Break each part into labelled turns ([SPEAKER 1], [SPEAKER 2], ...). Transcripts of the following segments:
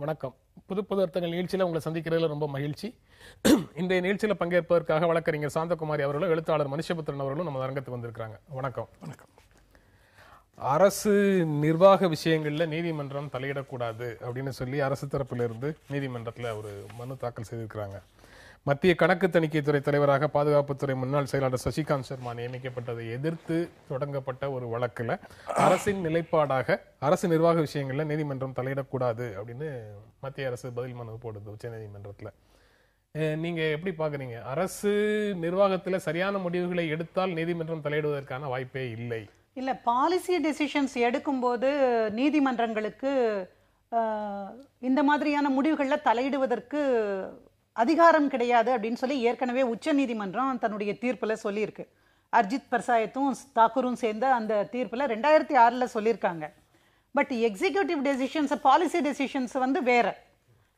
[SPEAKER 1] வணக்கம். புது புது அர்த்தங்கள் நிகழ்ச்சியில் உங்களை சந்திக்கிறதுல ரொம்ப மகிழ்ச்சி. இன்றைய நிகழ்ச்சியில் பங்கேற்பதற்காக வழக்கறிஞர் சாந்தகுமாரி அவர்களும் எழுத்தாளர் மனுஷபுத்திரன் அவர்களும் நம்ம அரங்கத்துக்கு வந்திருக்காங்க. வணக்கம். வணக்கம். அரசு நிர்வாக விஷயங்கள்ல நீதிமன்றம் தலையிடக்கூடாது அப்படின்னு சொல்லி அரசு தரப்பிலிருந்து நீதிமன்றத்தில் ஒரு மனு தாக்கல் செய்திருக்கிறாங்க. மத்திய கணக்கு தணிக்கைத்துறை தலைவராக பாதுகாப்புத்துறை முன்னாள் செயலாளர் சசிகாந்த் சர்மா நியமிக்கப்பட்டதை எதிர்த்து தொடங்கப்பட்ட ஒரு வழக்குல அரசின் நிலைப்பாடாக அரசு நிர்வாக விஷயங்கள்ல நீதிமன்றம் தலையிடக்கூடாது அப்படின்னு மத்திய அரசு பதில் மனு போடுது உச்ச நீதிமன்றத்துல. நீங்க எப்படி பாக்குறீங்க? அரசு நிர்வாகத்துல சரியான முடிவுகளை எடுத்தால் நீதிமன்றம் தலையிடுவதற்கான வாய்ப்பே இல்லை.
[SPEAKER 2] இல்ல, பாலிசி டெசிஷன்ஸ் எடுக்கும்போது நீதிமன்றங்களுக்கு இந்த மாதிரியான முடிவுகளில் தலையிடுவதற்கு அதிகாரம் கிடையாது அப்படின்னு சொல்லி ஏற்கனவே உச்ச நீதிமன்றம் தன்னுடைய தீர்ப்புல சொல்லியிருக்கு. அர்ஜித் பர்சாயத்தும் தாக்கூரும் சேர்ந்த அந்த தீர்ப்புல 2006 சொல்லியிருக்காங்க. But executive decisions, policy decisions வேற.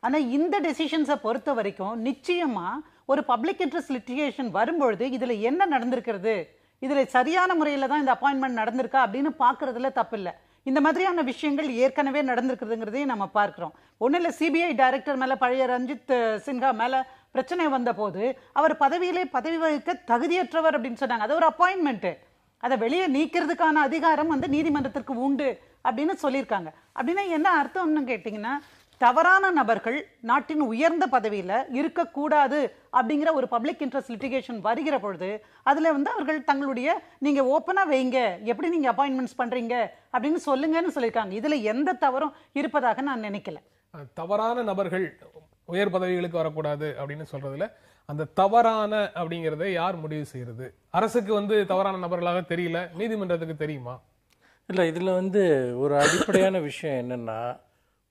[SPEAKER 2] ஆனா இந்த டெசிஷன்ஸை பொறுத்த வரைக்கும் நிச்சயமா ஒரு பப்ளிக் இன்ட்ரெஸ்ட் லிட்டிகேஷன் வரும்பொழுது இதுல என்ன நடந்திருக்கிறது, இதுல சரியான முறையில தான் இந்த அப்பாயின்மெண்ட் நடந்திருக்கா அப்படின்னு பாக்குறதுல தப்பு இல்லை. இந்த மாதிரியான விஷயங்கள் ஏற்கனவே நடந்திருக்குதுங்கிறதையும் நம்ம பார்க்கிறோம். ஒன்றும் இல்லை, சிபிஐ டைரக்டர் மேல பழைய ரஞ்சித் சின்ஹா மேல பிரச்சனை வந்த போது அவர் பதவி வகிக்க தகுதியற்றவர் அப்படின்னு சொன்னாங்க. அது ஒரு அப்பாயின்மெண்ட், அதை வெளியே நீக்கிறதுக்கான அதிகாரம் நீதிமன்றத்திற்கு உண்டு அப்படின்னு சொல்லியிருக்காங்க. அப்படின்னா என்ன அர்த்தம்னு கேட்டீங்கன்னா, தவறான நபர்கள் நாட்டின் உயர்ந்த பதவியில இருக்கக்கூடாது அப்படிங்கிற ஒரு பப்ளிக் இன்ட்ரெஸ்ட் லிட்டிகேஷன் வருகிற பொழுது அதுல அவர்கள் தங்களுடைய நீங்க ஓப்பனா வைங்க, எப்படி நீங்க அப்பாயின்மெண்ட்ஸ் பண்றீங்க அப்படின்னு சொல்லுங்கன்னு சொல்லியிருக்காங்க. இதுல எந்த தவறும் இருப்பதாக நான் நினைக்கல.
[SPEAKER 1] தவறான நபர்கள் உயர் பதவிகளுக்கு வரக்கூடாது அப்படின்னு சொல்றதுல அந்த தவறான அப்படிங்கறத யார் முடிவு செய்யறது? அரசுக்கு தவறான நபர்களாக தெரியல, நீதிமன்றத்துக்கு தெரியுமா?
[SPEAKER 3] இல்ல, இதுல ஒரு அடிப்படையான விஷயம் என்னன்னா,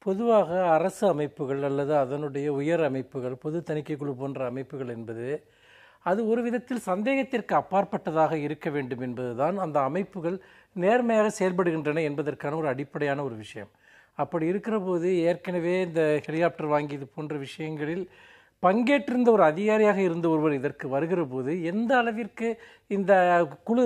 [SPEAKER 3] பொதுவாக அரசு அமைப்புகள் அல்லது அதனுடைய உயர் அமைப்புகள், பொது தணிக்கை குழு போன்ற அமைப்புகள் என்பது அது ஒரு விதத்தில் சந்தேகத்திற்கு அப்பாற்பட்டதாக இருக்க வேண்டும் என்பதுதான் அந்த அமைப்புகள் நேர்மையாக செயல்படுகின்றன என்பதற்கான ஒரு அடிப்படையான ஒரு விஷயம். அப்படி இருக்கிற போது ஏற்கனவே இந்த ஹெலிகாப்டர் வாங்கியது போன்ற விஷயங்களில் பங்கேற்றிருந்த ஒரு அதிகாரியாக இருந்த ஒருவர் இதற்கு வருகிற போது எந்த அளவிற்கு இந்த குழு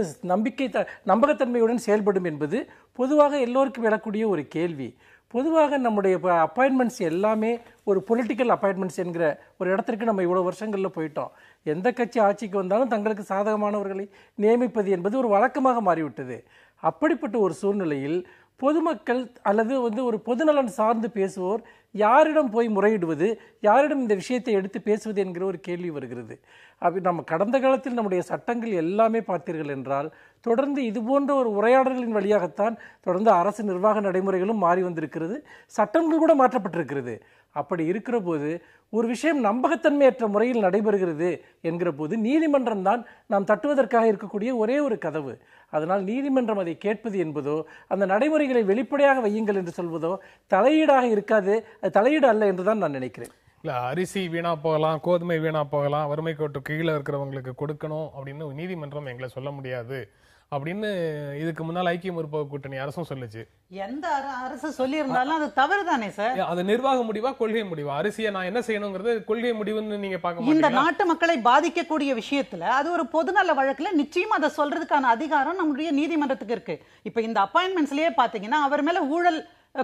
[SPEAKER 3] நம்பகத்தன்மையுடன் செயல்படும் என்பது பொதுவாக எல்லோருக்கும் எழக்கூடிய ஒரு கேள்வி. பொதுவாக நம்முடைய அப்பாயின்மெண்ட்ஸ் எல்லாமே ஒரு பொலிட்டிக்கல் அப்பாயின்மெண்ட்ஸ் என்கிற ஒரு இடத்திற்கு நம்ம இவ்வளோ வருஷங்களில் போயிட்டோம். எந்த கட்சி ஆட்சிக்கு வந்தாலும் தங்களுக்கு சாதகமானவர்களை நியமிப்பது என்பது ஒரு வழக்கமாக மாறிவிட்டது. அப்படிப்பட்ட ஒரு சூழ்நிலையில் பொதுமக்கள் அல்லது ஒரு பொதுநலன் சார்ந்து பேசுவோர் யாரிடம் போய் முறையிடுவது, யாரிடம் இந்த விஷயத்தை எடுத்து பேசுவது என்கிற ஒரு கேள்வி வருகிறது. அப்படி நம்ம கடந்த காலத்தில் நம்முடைய சட்டங்கள் எல்லாமே பார்த்தீர்கள் என்றால் தொடர்ந்து இது போன்ற ஒரு உரையாடல்களின் வழியாகத்தான் தொடர்ந்து அரசு நிர்வாக நடைமுறைகளும் மாறி வந்திருக்கிறது, சட்டங்கள் கூட மாற்றப்பட்டிருக்கிறது. அப்படி இருக்கிற போது ஒரு விஷயம் நம்பகத்தன்மையற்ற முறையில் நடைபெறுகிறது என்கிற போது நீதிமன்றம் தான் நாம் தட்டுவதற்காக இருக்கக்கூடிய ஒரே ஒரு கதவு. அதனால் நீதிமன்றம் அதை கேட்பது என்பதோ அந்த நடைமுறைகளை வெளிப்படையாக வையுங்கள் என்று சொல்வதோ தலையீடாக இருக்காது, அது தலையீடு அல்ல என்றுதான் நான் நினைக்கிறேன்.
[SPEAKER 1] இல்ல, அரிசி வீணா போகலாம், கோதுமை வீணா போகலாம், வறுமை கோட்டு கீழே இருக்கிறவங்களுக்கு கொடுக்கணும் அப்படின்னு நீதிமன்றம் எங்களை சொல்ல முடியாது அப்படின்னு இதுக்கு முன்னால் ஐக்கிய முற்போக்கு கூட்டணி அரசும் சொல்லுச்சு.
[SPEAKER 2] எந்த அரசு சொல்லி இருந்தாலும் அது தவறு தானே சார்?
[SPEAKER 1] அது நிர்வாக முடிவா கொள்கை முடிவா? அரிசியை நான் என்ன செய்யணுங்கிறது கொள்கை முடிவுன்னு நீங்க பார்க்க
[SPEAKER 2] இந்த நாட்டு மக்களை பாதிக்கக்கூடிய விஷயத்துல அது ஒரு பொதுநல வழக்குல நிச்சயமா அதை சொல்றதுக்கான அதிகாரம் நம்முடைய நீதிமன்றத்துக்கு இருக்கு. இப்ப இந்த அப்பாயின்மெண்ட்ஸ்லயே பாத்தீங்கன்னா அவர் மேல ஊழல்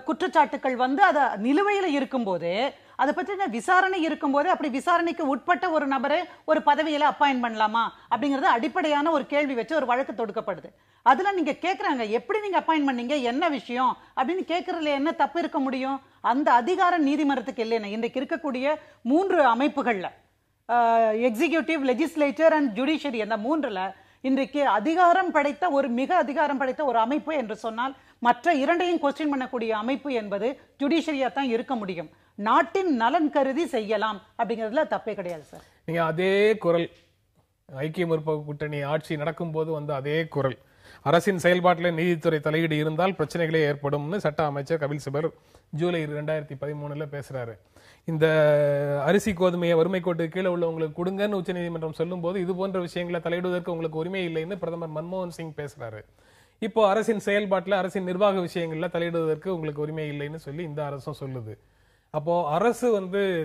[SPEAKER 2] குற்றச்சாட்டுகள் அதை நிலுவையில இருக்கும் போதே, அதை பற்றின விசாரணை இருக்கும் போதே அப்படி விசாரணைக்கு உட்பட்ட ஒரு நபரை ஒரு பதவியில அப்பாயின்ட் பண்ணலாமா அப்படிங்கறது அடிப்படையான ஒரு கேள்வி வச்சு ஒரு வழக்கு தொடுக்கப்படுது. அதுல நீங்க கேக்குறாங்க, எப்படி நீங்க அப்பாயின்ட் பண்ணீங்க, என்ன விஷயம் அப்படின்னு கேட்கறதுல என்ன தப்பு இருக்க முடியும்? அந்த அதிகாரம் நீதிமன்றத்துக்கு இல்லைன்னா இன்றைக்கு இருக்கக்கூடிய 3 அமைப்புகள்ல எக்ஸிகியூட்டிவ், லெஜிஸ்லேச்சர் அண்ட் ஜுடிஷியரி, அந்த 3ல இன்றைக்கு மிக அதிகாரம் படைத்த ஒரு அமைப்பு என்று சொன்னால் மற்ற 2ஐயும் கொஸ்டின் பண்ணக்கூடிய அமைப்பு என்பது ஜுடிஷியரியா தான் இருக்க முடியும். நாட்டின் நலன் கருதி செய்யலாம் அப்படிங்கிறதுல தப்பே கிடையாது சார்.
[SPEAKER 1] நீங்க அதே குரல் ஐக்கிய முற்போக்கு கூட்டணி ஆட்சி நடக்கும் போது அதே குரல், அரசின் செயல்பாட்டில் நீதித்துறை தலையீடு இருந்தால் பிரச்சனைகளே ஏற்படும்னு சட்ட அமைச்சர் கபில் சிபல் ஜூலை 2013 பேசுறாரு. இந்த அரிசி கோதுமையை வறுமை கோட்டு கீழே உள்ளவங்களுக்கு கொடுங்கன்னு உச்ச நீதிமன்றம் சொல்லும் போது இது போன்ற விஷயங்களை தலையிடுவதற்கு உங்களுக்கு உரிமை இல்லைன்னு பிரதமர் மன்மோகன் சிங் பேசுறாரு. இப்போ அரசின் செயல்பாட்டில் அரசின் நிர்வாக விஷயங்கள்ல தலையிடுவதற்கு உங்களுக்கு உரிமை இல்லைன்னு சொல்லி இந்த அரசும் சொல்லுது. அப்போ அரசு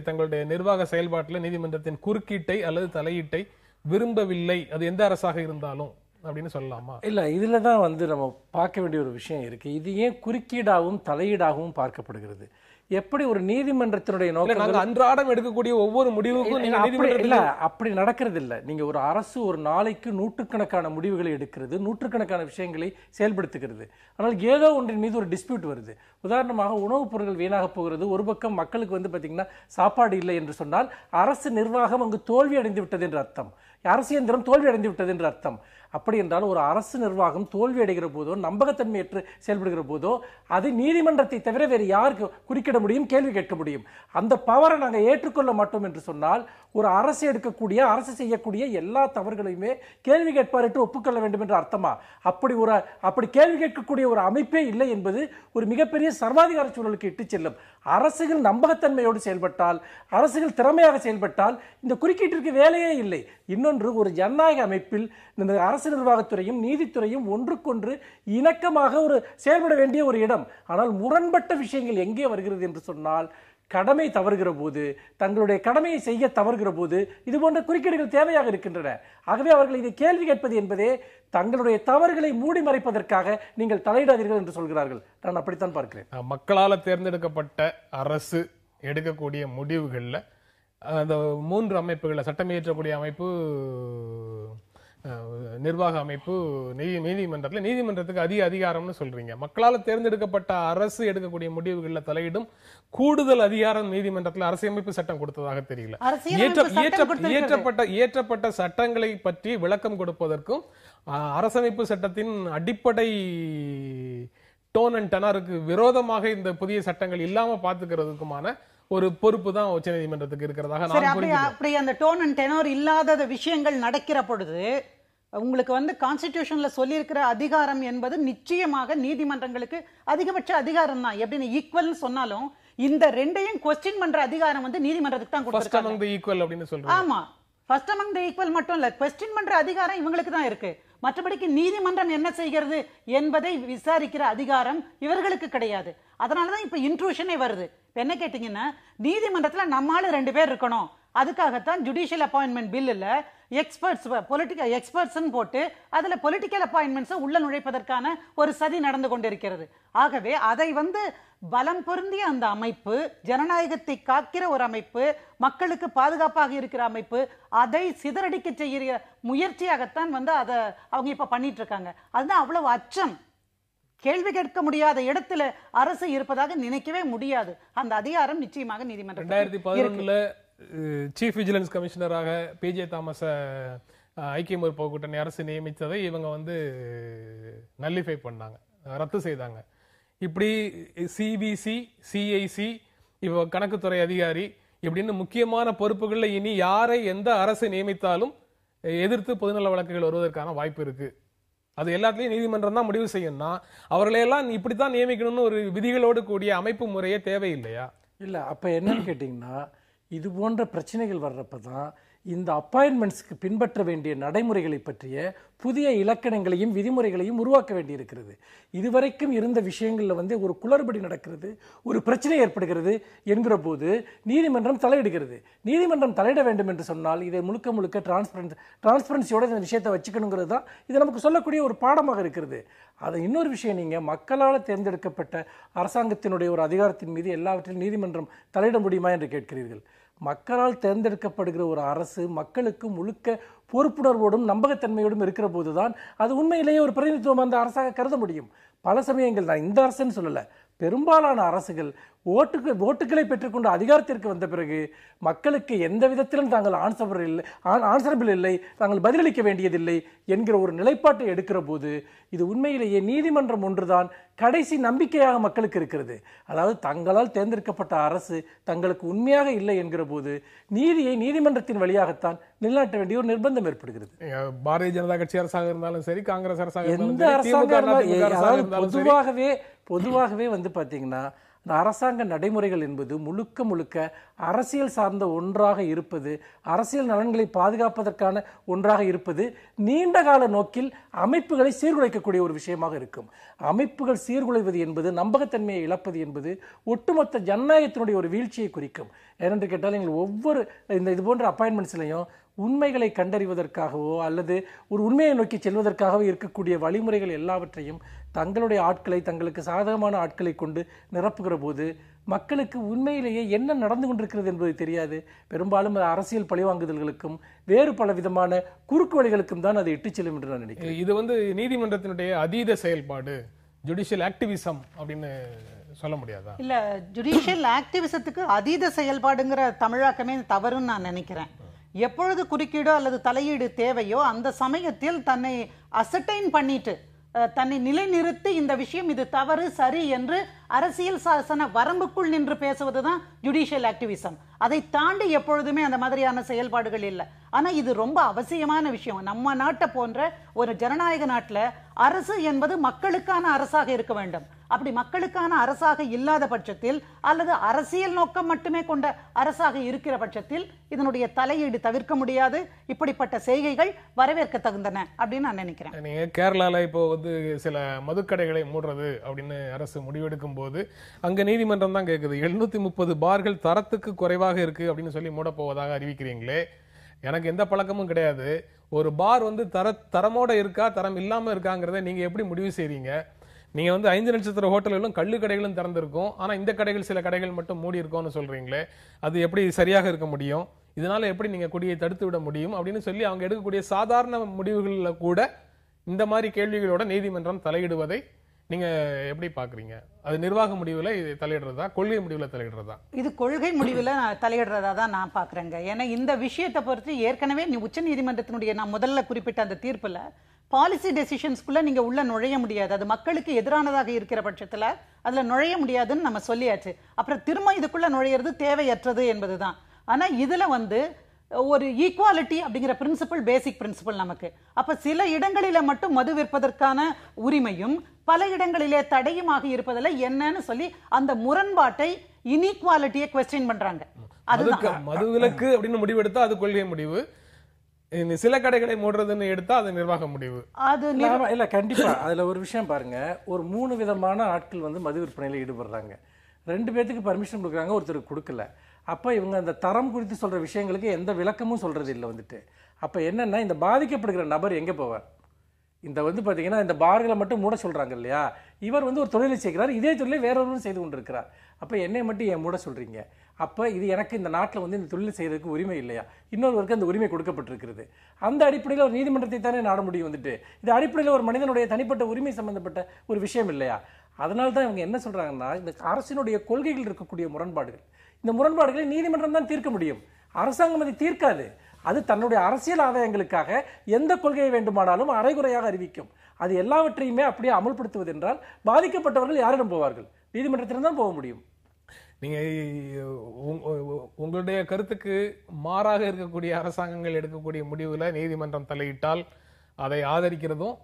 [SPEAKER 1] தங்களுடைய நிர்வாக செயல்பாட்டில் நீதிமன்றத்தின் குறுக்கீட்டை அல்லது தலையீட்டை விரும்பவில்லை, அது எந்த அரசாக இருந்தாலும். அப்படின்னு சொல்லலாமா?
[SPEAKER 3] இல்லை, இதில் தான் வந்து நம்ம பார்க்க வேண்டிய ஒரு விஷயம் இருக்குது. இது ஏன் குறுக்கீடாகவும் தலையீடாகவும் பார்க்கப்படுகிறது? எப்படி ஒரு நீதிமன்றத்தினுடைய நோக்கம்
[SPEAKER 1] நாங்க அன்றாடம் எடுக்கக்கூடிய ஒவ்வொரு முடிவுக்கும் நீங்க
[SPEAKER 3] இல்ல அப்படி நடக்கிறது இல்ல. நீங்க ஒரு அரசு ஒரு நாளைக்கு நூற்றுக்கணக்கான முடிவுகளை எடுக்கிறது, நூற்றுக்கணக்கான விஷயங்களை செயல்படுத்துகிறது. ஆனால் ஏதோ ஒன்றின் மீது ஒரு டிஸ்பியூட் வருது. உதாரணமாக உணவுப் பொருட்கள் வீணாக போகிறது, ஒரு பக்கம் மக்களுக்கு வந்து பாத்தீங்கன்னா சாப்பாடு இல்லை என்று சொன்னால் அரசு நிர்வாகம் அங்கு தோல்வி அடைந்து விட்டது என்று அர்த்தம். அரசு இயந்திரம் தோல்வி அடைந்து விட்டது என்று அர்த்தம். அப்படி என்றால் ஒரு அரசு நிர்வாகம் தோல்வி அடைகிற போதோ, நம்பகத்தன்மையற்று செயல்படுகிற போதோ, அது நீதிமன்றத்தை தவிர வேறு யாருக்கு குறுக்கிட முடியும், கேள்வி கேட்க முடியும்? அந்த பவரை நாங்கள் ஏற்றுக்கொள்ள மாட்டோம் என்று சொன்னால் ஒரு அரசு எடுக்கக்கூடிய, அரசு செய்யக்கூடிய எல்லா தவறுகளையுமே கேள்வி கேட்பாரிட்டு ஒப்புக்கொள்ள வேண்டும் என்று அர்த்தமா? அப்படி கேள்வி கேட்கக்கூடிய ஒரு அமைப்பே இல்லை என்பது ஒரு மிகப்பெரிய சர்வாதிகார சூழலுக்கு இட்டு செல்லும். அரசுகள் நம்பகத்தன்மையோடு செயல்பட்டால், அரசுகள் திறமையாக செயல்பட்டால் இந்த குறுக்கீட்டிற்கு வேலையே இல்லை. இன்னொன்று, ஒரு ஜனநாயக அமைப்பில் இந்த அரசு நிர்வாகத்துறையும் நீதித்துறையும் ஒன்றுக்கொன்று இணக்கமாக ஒரு செயல்பட வேண்டிய ஒரு இடம். ஆனால் முரண்பட்ட விஷயங்கள் எங்கே வருகிறது என்று சொன்னால், கடமை தவறுகிற போது, தங்களுடைய கடமையை செய்ய தவறுகிற போது இது போன்ற குறுக்கீடுகள் தேவையாக இருக்கின்றன. ஆகவே அவர்கள் இதை கேள்வி கேட்பது என்பதே தங்களுடைய தவறுகளை மூடி மறைப்பதற்காக நீங்கள் தலையிடாதீர்கள் என்று சொல்கிறார்கள். நான் அப்படித்தான் பார்க்கிறேன்.
[SPEAKER 1] மக்களால் தேர்ந்தெடுக்கப்பட்ட அரசு எடுக்கக்கூடிய முடிவுகள்ல அந்த 3 அமைப்புகள்ல சட்டம் இயற்றக்கூடிய அமைப்பு, நிர்வாக அமைப்பு, நீதிமன்றத்துக்கு அதிக அதிகாரம்னு சொல்றீங்க. மக்களால் தேர்ந்தெடுக்கப்பட்ட அரசு எடுக்கக்கூடிய முடிவுகள்ல தலையிடும் கூடுதல் அதிகாரம் நீதிமன்றத்தில் அரசியலமைப்பு சட்டம் கொடுத்ததாக தெரியல. இயற்றப்பட்ட சட்டங்களை பற்றி விளக்கம் கொடுப்பதற்கும் அரசமைப்பு சட்டத்தின் அடிப்படை டோன் அண்ட் டனருக்கு விரோதமாக இந்த புதிய சட்டங்கள் இல்லாம பாத்துக்கிறதுக்குமான ஒரு பொறுப்பு தான் உச்ச நீதிமன்றத்துக்கு இருக்கிறதாக நான் புரிஞ்சுக்கிறேன்.
[SPEAKER 2] அப்படி அந்த டோன் அண்ட் டெனோர் இல்லாத விஷயங்கள் நடக்கிற பொழுது உங்களுக்கு வந்து கான்ஸ்டிடியூஷன்ல சொல்லியிருக்கிற அதிகாரம் என்பது நிச்சயமாக நீதிமன்றங்களுக்கு அதிகபட்ச அதிகாரம் தான். எப்படின்னு ஈக்குவல்னு சொன்னாலும் இந்த ரெண்டையும் கொஸ்டின் பண்ற அதிகாரம் வந்து நீதிமன்றத்துக்கு தான் கொடுத்திருக்காங்க. ஆமா, ஃபர்ஸ்ட் அமங் தி ஈக்குவல் மட்டும் இல்ல, கொஸ்டின் பண்ற அதிகாரம் இவங்களுக்கு தான் இருக்கு. மற்றபடிக்கு நீதிமன்றம் என்ன செய்கிறது என்பதை விசாரிக்கிற அதிகாரம் இவர்களுக்கு கிடையாது. அதனாலதான் இப்ப இன்ட்ரூஷனே வருது. இப்ப என்ன கேட்டீங்கன்னா, நீதிமன்றத்துல நம்மால 2 பேர் இருக்கணும், அதுக்காகத்தான் ஜுடிஷியல் அப்பாயின்மெண்ட் பில்லுல பொலிட்டிக்கல் எக்ஸ்பர்ட்ஸ் போட்டு அதுல பொலிட்டிக்கல் அப்பாயின்மெண்ட்ஸ் உள்ள நுழைப்பதற்கான ஒரு சதி நடந்து கொண்டிருக்கிறது. ஆகவே அதை வந்து பலம் பொருந்திய அந்த அமைப்பு, ஜனநாயகத்தை காக்கிற ஒரு அமைப்பு, மக்களுக்கு பாதுகாப்பாக இருக்கிற அமைப்பு, அதை சிதறடிக்க செய்கிற முயற்சியாகத்தான் வந்து அதை அவங்க இப்ப பண்ணிட்டு இருக்காங்க. அதுதான் அவ்வளவு அச்சம். கேள்வி கேட்க முடியாத இடத்துல அரசு இருப்பதாக நினைக்கவே முடியாது. அந்த அதிகாரம் நிச்சயமாக நீதிமன்றம்.
[SPEAKER 1] 2011 சீஃப் விஜிலன்ஸ் கமிஷனராக PJ தாமஸ் ஐக்கிய முற்போக்கு கூட்டணி அரசு நியமித்ததை இவங்க வந்து நல்லிஃபை பண்ணாங்க, ரத்து செய்தாங்க. இப்படி CBC, CIC, இவ கணக்குத்துறை அதிகாரி இப்படின்னு முக்கியமான பொறுப்புகள்ல இனி யாரை எந்த அரசு நியமித்தாலும் எதிர்த்து பொதுநல வழக்குகள் வருவதற்கான வாய்ப்பு இருக்கு. அது எல்லாத்துலயும் நீதிமன்றம் தான் முடிவு செய்யணும்னா அவர்களையெல்லாம் இப்படித்தான் நியமிக்கணும்னு ஒரு விதிகளோடு கூடிய அமைப்பு முறையே தேவையில்லையா?
[SPEAKER 3] இல்ல, அப்ப என்னன்னு கேட்டீங்கன்னா, இது போன்ற பிரச்சனைகள் வர்றப்பதான் இந்த அப்பாயின்மெண்ட்ஸ்க்கு பின்பற்ற வேண்டிய நடைமுறைகளை பற்றிய புதிய இலக்கணங்களையும் விதிமுறைகளையும் உருவாக்க வேண்டியிருக்கிறது. இதுவரைக்கும் இருந்த விஷயங்கள்ல வந்து ஒரு குளறுபடி நடக்கிறது, ஒரு பிரச்சனை ஏற்படுகிறது என்கிற போது நீதிமன்றம் தலையிடுகிறது. நீதிமன்றம் தலையிட வேண்டும் என்று சொன்னால் இதை முழுக்க முழுக்க டிரான்ஸ்பரன்சியோட இந்த விஷயத்தை வச்சுக்கணுங்கிறது தான் இது நமக்கு சொல்லக்கூடிய ஒரு பாடமாக இருக்கிறது. அது இன்னொரு விஷயம், நீங்க மக்களால் தேர்ந்தெடுக்கப்பட்ட அரசாங்கத்தினுடைய ஒரு அதிகாரத்தின் மீது எல்லாவற்றிலும் நீதிமன்றம் தலையிட முடியுமா என்று கேட்கிறீர்கள். மக்களால் தேர்ந்தெடுக்கப்படுகிற ஒரு அரசு மக்களுக்கு முழுக்க பொறுப்புணர்வோடும் நம்பகத்தன்மையோடும் இருக்கிற போதுதான் அது உண்மையிலேயே ஒரு பிரதிநிதித்துவம் அந்த அரசாக கருத முடியும். பல சமயங்கள், நான் இந்த அரசுன்னு சொல்லல, பெரும்பாலான அரசுகள் ஓட்டுகளை பெற்றுக்கொண்டு அதிகாரத்திற்கு வந்த பிறகு மக்களுக்கு எந்த விதத்திலும் தாங்கள் ஆன்சரபிள் இல்லை, தாங்கள் பதிலளிக்க வேண்டியதில்லை என்கிற ஒரு நிலைப்பாட்டை எடுக்கிற போது இது உண்மையிலேயே நீதிமன்றம் ஒன்றுதான் கடைசி நம்பிக்கையாக மக்களுக்கு இருக்கிறது. அதாவது தங்களால் தேர்ந்தெடுக்கப்பட்ட அரசு தங்களுக்கு உண்மையாக இல்லை என்கிற போது நீதியை நீதிமன்றத்தின் வழியாகத்தான் நிலைநாட்ட வேண்டிய ஒரு நிர்பந்தம் ஏற்படுகிறது.
[SPEAKER 1] பாரதிய ஜனதா கட்சி அரசாக இருந்தாலும் சரி, காங்கிரஸ் அரசாக
[SPEAKER 3] எந்த அரசாங்கம் பொதுவாகவே வந்து பாத்தீங்கன்னா அரசாங்க நடைமுறைகள் என்பது முழுக்க முழுக்க அரசியல் சார்ந்த ஒன்றாக இருப்பது, அரசியல் நலன்களை பாதுகாப்பதற்கான ஒன்றாக இருப்பது, நீண்ட கால நோக்கில் அமைப்புகளை சீர்குலைக்கக்கூடிய ஒரு விஷயமாக இருக்கும். அமைப்புகள் சீர்குலைவது என்பது, நம்பகத்தன்மையை இழப்பது என்பது ஒட்டுமொத்த ஜனநாயகத்தினுடைய ஒரு வீழ்ச்சியை குறிக்கும். ஏனென்று கேட்டால் நீங்கள் ஒவ்வொரு இது போன்ற அப்பாயின்மெண்ட்ஸ்லையும் உண்மைகளை கண்டறிவதற்காகவோ அல்லது ஒரு உண்மையை நோக்கி செல்வதற்காகவோ இருக்கக்கூடிய வழிமுறைகள் எல்லாவற்றையும் தங்களுடைய ஆட்களை, தங்களுக்கு சாதகமான ஆட்களை கொண்டு நிரப்புகிற போது மக்களுக்கு உண்மையிலேயே என்ன நடந்து கொண்டிருக்கிறது என்பது தெரியாது. பெரும்பாலும் அரசியல் பழிவாங்குதல்களுக்கும் வேறு பல விதமான குறுக்கு வழிகளுக்கும் தான் அதை இட்டுச் செல்லும் என்று நான் நினைக்கிறேன்.
[SPEAKER 1] இது நீதிமன்றத்தினுடைய அதீத செயல்பாடு, ஜுடிஷியல் ஆக்டிவிசம் அப்படின்னு சொல்ல முடியாதா?
[SPEAKER 2] இல்ல, ஜுடிஷியல் ஆக்டிவிசத்துக்கு அதீத செயல்பாடுங்கிற தமிழாக்கமே தவறுன்னு நான் நினைக்கிறேன். எப்பொழுது குறுக்கீடோ அல்லது தலையீடு தேவையோ அந்த சமயத்தில் தன்னை அசர்டைன் பண்ணிட்டு, தன்னை நிலைநிறுத்தி இந்த விஷயம் இது தவறு சரி என்று அரசியல் சாசன வரம்புக்குள் நின்று பேசுவதுதான் ஜுடிஷியல் ஆக்டிவிசம். அதை தாண்டி எப்பொழுதுமே அந்த மாதிரியான செயல்பாடுகள் இல்லை. ஆனா இது ரொம்ப அவசியமான விஷயம். நம்ம நாட்டை போன்ற ஒரு ஜனநாயக நாட்டில் அரசு என்பது மக்களுக்கான அரசாக இருக்க வேண்டும். அப்படி மக்களுக்கான அரசாக இல்லாத பட்சத்தில் அல்லது அரசியல் நோக்கம் மட்டுமே கொண்ட அரசாக இருக்கிற பட்சத்தில் இதனுடைய தலையீடு தவிர்க்க முடியாது. இப்படிப்பட்ட செய்கைகள் வரவேற்க தகுந்தன அப்படின்னு நான் நினைக்கிறேன்.
[SPEAKER 1] நீங்க கேரளால இப்போ சில மதுக்கடைகளை மூடுறது அப்படின்னு அரசு முடிவெடுக்கும் போது அங்க நீதிமன்றம் தான் கேட்குது, 730 பார்கள் தரத்துக்கு குறைவாக இருக்கு அப்படின்னு சொல்லி மூட போவதாக அறிவிக்கிறீங்களே. எனக்கு எந்த பழக்கமும் கிடையாது. ஒரு பார் தரமோட இருக்கா தரம் இல்லாம இருக்காங்கிறத நீங்க எப்படி முடிவு செய்றீங்க? நீங்க 5 நட்சத்திர ஹோட்டல்களும் கள்ளு கடைகளும் திறந்திருக்கும், ஆனா இந்த கடைகள் சில கடைகள் மட்டும் மூடி இருக்கோம்னு சொல்றீங்களே, அது எப்படி சரியாக இருக்க முடியும்? இதனால எப்படி நீங்க குடியை தடுத்து விட முடியும் அப்படின்னு சொல்லி அவங்க எடுக்கக்கூடிய சாதாரண முடிவுகளில் கூட இந்த மாதிரி கேள்விகளோட நீதிமன்றம் தலையிடுவதை நீங்க எப்படி பாக்குறீங்க? அது நிர்வாக முடிவுல தலையிடுறதா, கொள்கை முடிவுல தலையிடுறதா?
[SPEAKER 2] இது கொள்கை முடிவுல தலையிடுறதா தான் நான் பாக்குறேங்க. ஏன்னா இந்த விஷயத்தை பொறுத்து ஏற்கனவே உச்ச நீதிமன்றத்தினுடைய நான் முதல்ல குறிப்பிட்ட அந்த தீர்ப்புல பாலிசி டெசிஷன்ஸ்குள்ள நீங்க உள்ள நுழைய முடியாது. அது மக்களுக்கு எதிரானதாக இருக்கிற பட்சத்துல அதுல நுழைய முடியாதுன்னு நம்ம சொல்லியாச்சு. அப்புறம் திரும்ப இதுக்குள்ள நுழையிறது தேவையற்றது என்பதுதான். ஆனா இதுல ஒரு ஈக்குவாலிட்டி அப்படிங்கிற பிரின்சிபல் பேசிக் பிரின்சிபல் நமக்கு. அப்ப சில இடங்களில மட்டும் மது விற்பதற்கான உரிமையும் பல இடங்களிலே தடையுமாக இருப்பதில் என்னன்னு சொல்லி அந்த முரண்பாட்டை, இன்இக்வாலிட்டியை குவெஸ்டின் பண்றாங்க. அதுதான்
[SPEAKER 1] மது விலக்கு அப்படின்னு முடிவெடுத்தா அது கொள்கை முடிவு, சில கடைகளை மூடுறதுன்னு எடுத்தா அது நிர்வாக முடிவு.
[SPEAKER 3] அது இல்ல, கண்டிப்பா அதுல ஒரு விஷயம் பாருங்க. ஒரு 3 விதமான ஆட்கள் மது விற்பனையில ஈடுபடுறாங்க. 2 பேருக்கு பர்மிஷன் கொடுக்குறாங்க, ஒருத்தருக்கு கொடுக்கல. அப்ப இவங்க அந்த தரம் குறித்து சொல்ற விஷயங்களுக்கு எந்த விளக்கமும் சொல்றது இல்லை. அப்ப என்னன்னா, இந்த பாதிக்கப்படுகிற நபர் எங்க போவார்? இந்த பாத்தீங்கன்னா இந்த பார்களை மட்டும் மூட சொல்றாங்க இல்லையா, இவர் ஒரு தொழிலை செய்கிறார், இதே தொழிலை வேறொருவரும் செய்து கொண்டிருக்கிறார். அப்ப என்னை மட்டும் ஏன் மூட சொல்றீங்க? அப்ப இது எனக்கு இந்த நாட்டில் இந்த தொழில் செய்யறதுக்கு உரிமை இல்லையா? இன்னொருவருக்கு அந்த உரிமை கொடுக்கப்பட்டிருக்கிறது. அந்த அடிப்படையில் ஒரு நீதிமன்றத்தை தானே நாட முடியும். இது அடிப்படையில் ஒரு மனிதனுடைய தனிப்பட்ட உரிமை சம்பந்தப்பட்ட ஒரு விஷயம் இல்லையா? அதனால தான் இவங்க என்ன சொல்றாங்கன்னா, இந்த அரசினுடைய கொள்கைகள் இருக்கக்கூடிய முரண்பாடுகள், இந்த முரண்பாடுகளை நீதிமன்றம் தான் தீர்க்க முடியும், அரசாங்கம் அதை தீர்க்காது. அது தன்னுடைய அரசியல் ஆதாயங்களுக்காக எந்த கொள்கையை வேண்டுமானாலும் அரைகுறையாக அறிவிக்கும். அது எல்லாவற்றையுமே அப்படியே அமல்படுத்துவது என்றால் பாதிக்கப்பட்டவர்கள் யாரிடம் போவார்கள்? நீதிமன்றத்திடம் தான் போக முடியும்.
[SPEAKER 1] நீங்க உங்களுடைய கருத்துக்கு மாறாக இருக்கக்கூடிய அரசாங்கங்கள் எடுக்கக்கூடிய முடிவுல நீதிமன்றம் தலையிட்டால் அதை ஆதரிக்கிறதும்,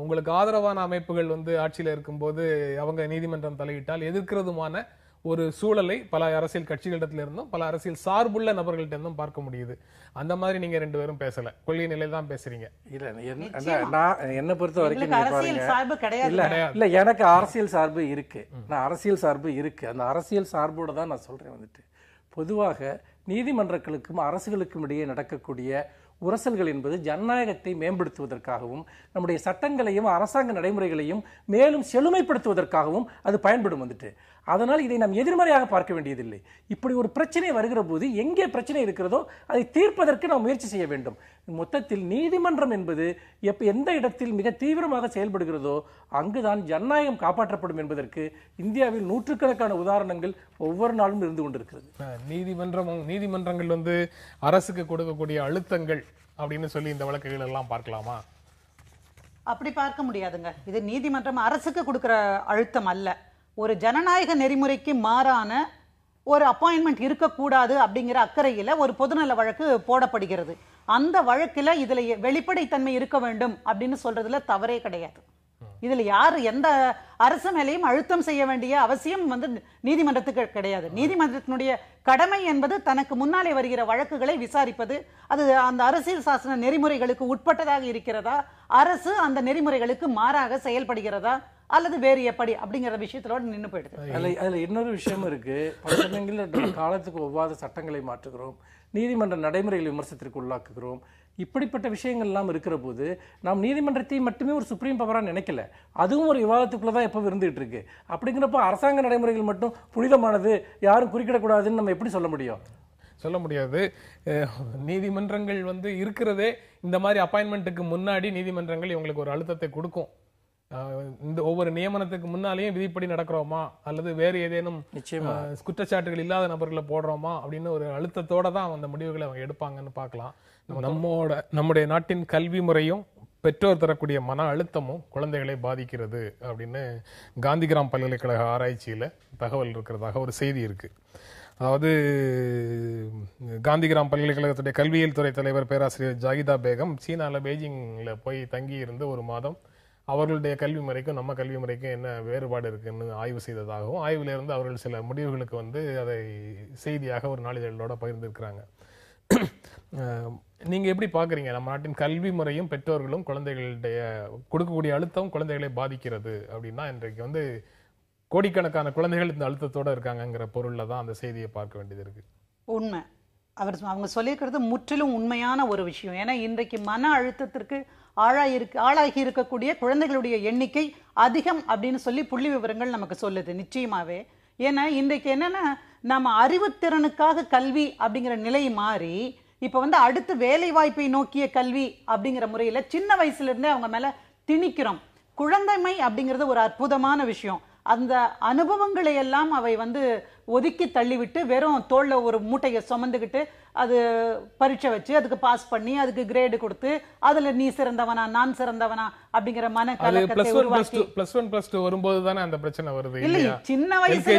[SPEAKER 1] உங்களுக்கு ஆதரவான அமைப்புகள் ஆட்சியில் இருக்கும்போது அவங்க நீதிமன்றம் தலையிட்டால் எதிர்க்கிறதுமான ஒரு சூழலை பல அரசியல் கட்சிகளிடத்திலிருந்தும் பல அரசியல் சார்புள்ள நபர்கள்ட்ட இருந்தும் பார்க்க முடியுது. அந்த மாதிரி நீங்க 2 பேரும் பேசல, கொள்கை நிலையில தான் பேசுறீங்க.
[SPEAKER 3] என்ன பொறுத்த வரைக்கும் இல்ல, எனக்கு அரசியல் சார்பு இருக்கு. நான் அரசியல் சார்பு இருக்கு, அந்த அரசியல் சார்போட தான் நான் சொல்றேன். பொதுவாக நீதிமன்றங்களுக்கும் அரசுகளுக்கும் இடையே நடக்கக்கூடிய உரசல்கள் என்பது ஜனநாயகத்தை மேம்படுத்துவதற்காகவும் நம்முடைய சட்டங்களையும் அரசாங்க நடைமுறைகளையும் மேலும் செழுமைப்படுத்துவதற்காகவும் அது பயன்படும். அதனால் இதை நாம் எதிர்மறையாக பார்க்க வேண்டியதில்லை. இப்படி ஒரு பிரச்சனை வருகிற போது எங்கே பிரச்சனை இருக்கிறதோ அதை தீர்ப்பதற்கு நாம் முயற்சி செய்ய வேண்டும். மொத்தத்தில் நீதிமன்றம் என்பது எந்த இடத்தில் மிக தீவிரமாக செயல்படுகிறதோ அங்குதான் ஜனநாயகம் காப்பாற்றப்படும் என்பதற்கு இந்தியாவில் நூற்றுக்கணக்கான உதாரணங்கள் ஒவ்வொரு நாளும் இருந்து கொண்டிருக்கிறது.
[SPEAKER 1] நீதிமன்றங்கள் அரசுக்கு கொடுக்கக்கூடிய அழுத்தங்கள் அப்படின்னு சொல்லி இந்த வழக்குகள் எல்லாம் பார்க்கலாமா?
[SPEAKER 2] அப்படி பார்க்க முடியாதுங்க. இது நீதிமன்றம் அரசுக்கு கொடுக்கிற அழுத்தம் அல்ல. ஒரு ஜனநாயக நெறிமுறைக்கு மாறான ஒரு அப்பாயின்மெண்ட் இருக்கக்கூடாது அப்படிங்கிற அக்கறையில ஒரு பொதுநல வழக்கு போடப்படுகிறது. அந்த வழக்கில் இதுல வெளிப்படைத்தன்மை இருக்க வேண்டும் அப்படின்னு சொல்றதுல தவறே கிடையாது. இதுல யாரு எந்த அரசு மேலேயும் அழுத்தம் செய்ய வேண்டிய அவசியம் நீதிமன்றத்துக்கு கிடையாது. நீதிமன்றத்தினுடைய கடமை என்பது தனக்கு முன்னாலே வருகிற வழக்குகளை விசாரிப்பது. அது அந்த அரசியல் சாசன நெறிமுறைகளுக்கு உட்பட்டதாக இருக்கிறதா, அரசு அந்த நெறிமுறைகளுக்கு மாறாக செயல்படுகிறதா, அல்லது வேறு எப்படி அப்படிங்கிற விஷயத்தோட நின்று போயிடுது.
[SPEAKER 3] அதுல இன்னொரு விஷயமும் இருக்கு. பல சமயங்களில் காலத்துக்கு ஒவ்வாத சட்டங்களை மாற்றுகிறோம், நீதிமன்ற நடைமுறைகளை விமர்சனத்திற்கு உள்ளாக்குகிறோம். இப்படிப்பட்ட விஷயங்கள் எல்லாம் இருக்கிற போது நாம் நீதிமன்றத்தை மட்டுமே ஒரு சுப்ரீம் பவரா நினைக்கல, அதுவும் ஒரு விவாதத்துக்குள்ளதான் எப்போ இருந்துகிட்டு இருக்கு. அப்படிங்கிறப்ப அரசாங்க நடைமுறைகள் மட்டும் புனிதமானது, யாரும் குறுக்கிடக்கூடாதுன்னு நம்ம எப்படி சொல்ல முடியும்?
[SPEAKER 1] சொல்ல முடியாது. நீதிமன்றங்கள் இருக்கிறதே இந்த மாதிரி அப்பாயின்மெண்ட்டுக்கு முன்னாடி நீதிமன்றங்கள் இவங்களுக்கு ஒரு அழுத்தத்தை கொடுக்கும். இந்த ஒவ்வொரு நியமனத்துக்கு முன்னாலேயும் விதிப்படி நடக்கிறோமா அல்லது வேறு ஏதேனும் குற்றச்சாட்டுகள் இல்லாத நபர்களை போடுறோமா அப்படின்னு ஒரு அழுத்தத்தோட தான் அந்த முடிவுகளை அவங்க எடுப்பாங்கன்னு பார்க்கலாம். நம்முடைய நாட்டின் கல்வி முறையும் பெற்றோர் தரக்கூடிய மன அழுத்தமும் குழந்தைகளை பாதிக்கிறது அப்படின்னு காந்திகிராம் பல்கலைக்கழக ஆராய்ச்சியில தகவல் இருக்கிறதாக ஒரு செய்தி இருக்கு. அதாவது காந்திகிராம் பல்கலைக்கழகத்துடைய கல்வியியல் துறை தலைவர் பேராசிரியர் ஜாகிதா பேகம் சீனால பெய்ஜிங்ல போய் தங்கி இருந்து ஒரு மாதம் அவர்களுடைய கல்வி முறைக்கும் நம்ம கல்வி முறைக்கும் என்ன வேறுபாடு இருக்குன்னு ஆய்வு செய்ததாகவும், ஆய்வுல இருந்து அவர்கள் சில முடிவுகளுக்கு அதை செய்தியாக ஒரு நாளிதழோட பகிர்ந்திருக்கிறாங்க. நீங்க எப்படி பாக்குறீங்க, நம்ம நாட்டின் கல்வி முறையும் பெற்றோர்களும் குழந்தைகளுடைய கொடுக்கக்கூடிய அழுத்தம் குழந்தைகளை பாதிக்கிறது அப்படின்னா இன்றைக்கு கோடிக்கணக்கான குழந்தைகள் இந்த அழுத்தத்தோட இருக்காங்கிற பொருள்ல தான் அந்த செய்தியை பார்க்க வேண்டியது இருக்கு.
[SPEAKER 2] உண்மை. அவங்க சொல்லியிருக்கிறது முற்றிலும் உண்மையான ஒரு விஷயம். ஏன்னா இன்றைக்கு மன அழுத்தத்திற்கு ஆளாகி இருக்கக்கூடிய குழந்தைகளுடைய எண்ணிக்கை அதிகம் அப்படின்னு சொல்லி புள்ளி விவரங்கள் நமக்கு சொல்லுது நிச்சயமாவே. ஏன்னா இன்றைக்கு என்னன்னா, நம்ம அறிவுத்திறனுக்காக கல்வி அப்படிங்கிற நிலை மாறி இப்ப அடுத்து வேலை வாய்ப்பை நோக்கிய கல்வி அப்படிங்கிற முறையில சின்ன வயசுல இருந்தே அவங்க மேல திணிக்கிறோம். குழந்தைமை அப்படிங்கிறது ஒரு அற்புதமான விஷயம். அந்த அனுபவங்களை எல்லாம் அவை ஒதுக்கி தள்ளிவிட்டு வெறும் தோல்ல ஒரு மூட்டையை சுமந்துக்கிட்டு அது பரீட்சை வச்சு அதுக்கு பாஸ் பண்ணி அதுக்கு கிரேடு கொடுத்து அதுல நீ சிறந்தவனா நான் சிறந்தவனா அப்படிங்கிற மன கலக்கத்தை உருவாக்கி
[SPEAKER 1] +1 வரும்போது தானே அந்த பிரச்சனை வருது.
[SPEAKER 2] இல்ல, சின்ன வயசுல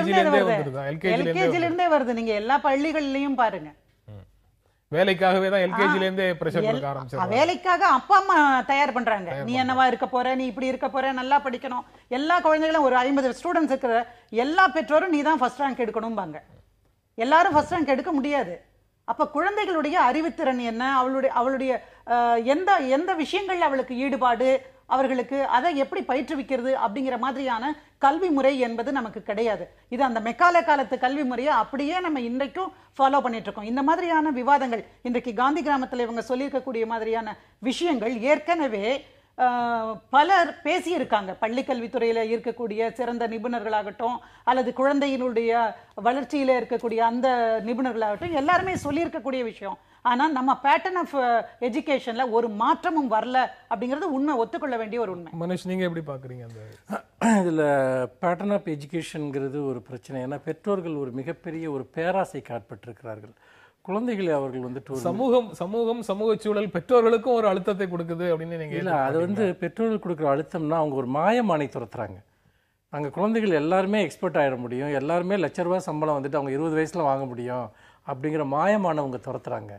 [SPEAKER 2] இருந்தே வருது. நீங்க எல்லா பள்ளிகள்லயும் பாருங்க.
[SPEAKER 1] வேலைக்காகவே தான் எல்கேஜில இருந்தே பிரஷர் கொடுக்க ஆரம்பிச்சாங்க.
[SPEAKER 2] வேலைக்காக அப்பா அம்மா தயார் பண்றாங்க. நீ என்னவா இருக்க போற, நீ இப்படி இருக்க போற, நல்லா படிக்கணும். எல்லா குழந்தைகளும் ஒரு 50 ஸ்டூடெண்ட்ஸ் இருக்கிற எல்லா பெற்றோரும் நீ தான் ஃபர்ஸ்ட் ரேங்க் எடுக்கணும்பாங்க. எல்லாரும் ஃபர்ஸ்ட் ரேங்க் எடுக்க முடியாது. அப்ப குழந்தைகளுடைய அறிவுத்திறன் என்ன, அவளுடைய எந்த விஷயங்கள் அவளுக்கு ஈடுபாடு, அவர்களுக்கு அதை எப்படி பயிற்றுவிக்கிறது அப்படிங்கிற மாதிரியான கல்வி முறை என்பது நமக்கு கிடையாது. இது அந்த மெக்கால காலத்து கல்வி முறையை அப்படியே நம்ம இன்றைக்கும் ஃபாலோ பண்ணிட்டு இருக்கோம். இந்த மாதிரியான விவாதங்கள் இன்றைக்கு காந்தி கிராமத்தில் இவங்க சொல்லியிருக்கக்கூடிய மாதிரியான விஷயங்கள் ஏற்கனவே பலர் பேசியிருக்காங்க. பள்ளி கல்வித்துறையில இருக்கக்கூடிய சிறந்த நிபுணர்களாகட்டும் அல்லது குழந்தையினுடைய வளர்ச்சியில இருக்கக்கூடிய அந்த நிபுணர்களாகட்டும் எல்லாருமே சொல்லியிருக்கக்கூடிய விஷயம். ஆனா நம்ம பேட்டர்ன் ஆஃப் எஜுகேஷன்ல ஒரு மாற்றமும் வரல அப்படிங்கிறது உண்மை, ஒத்துக்கொள்ள வேண்டிய ஒரு உண்மை.
[SPEAKER 1] மனுஷ், நீங்க எப்படி பாக்குறீங்க?
[SPEAKER 3] இதுல பேட்டர்ன் ஆஃப் எஜுகேஷன்ங்கிறது ஒரு பிரச்சனை. ஏன்னா பெற்றோர்கள் ஒரு மிகப்பெரிய ஒரு பேராசைக்கு ஆட்பட்டிருக்கிறார்கள். குழந்தைகளை அவர்கள்
[SPEAKER 1] சமூக சூழல் பெற்றோர்களுக்கும் ஒரு அழுத்தத்தை கொடுக்குது அப்படின்னு நீங்க
[SPEAKER 3] இல்ல, அது பெற்றோர்கள் கொடுக்குற அழுத்தம்னா அவங்க ஒரு மாயமானை துரத்துறாங்க. நாங்கள் குழந்தைகள் எல்லாருமே எக்ஸ்பர்ட் ஆகிட முடியும், எல்லாருமே ₹1,00,000 சம்பளம் அவங்க 20 வயசுல வாங்க முடியும் அப்படிங்கிற மாயமானவங்க துரத்துறாங்க.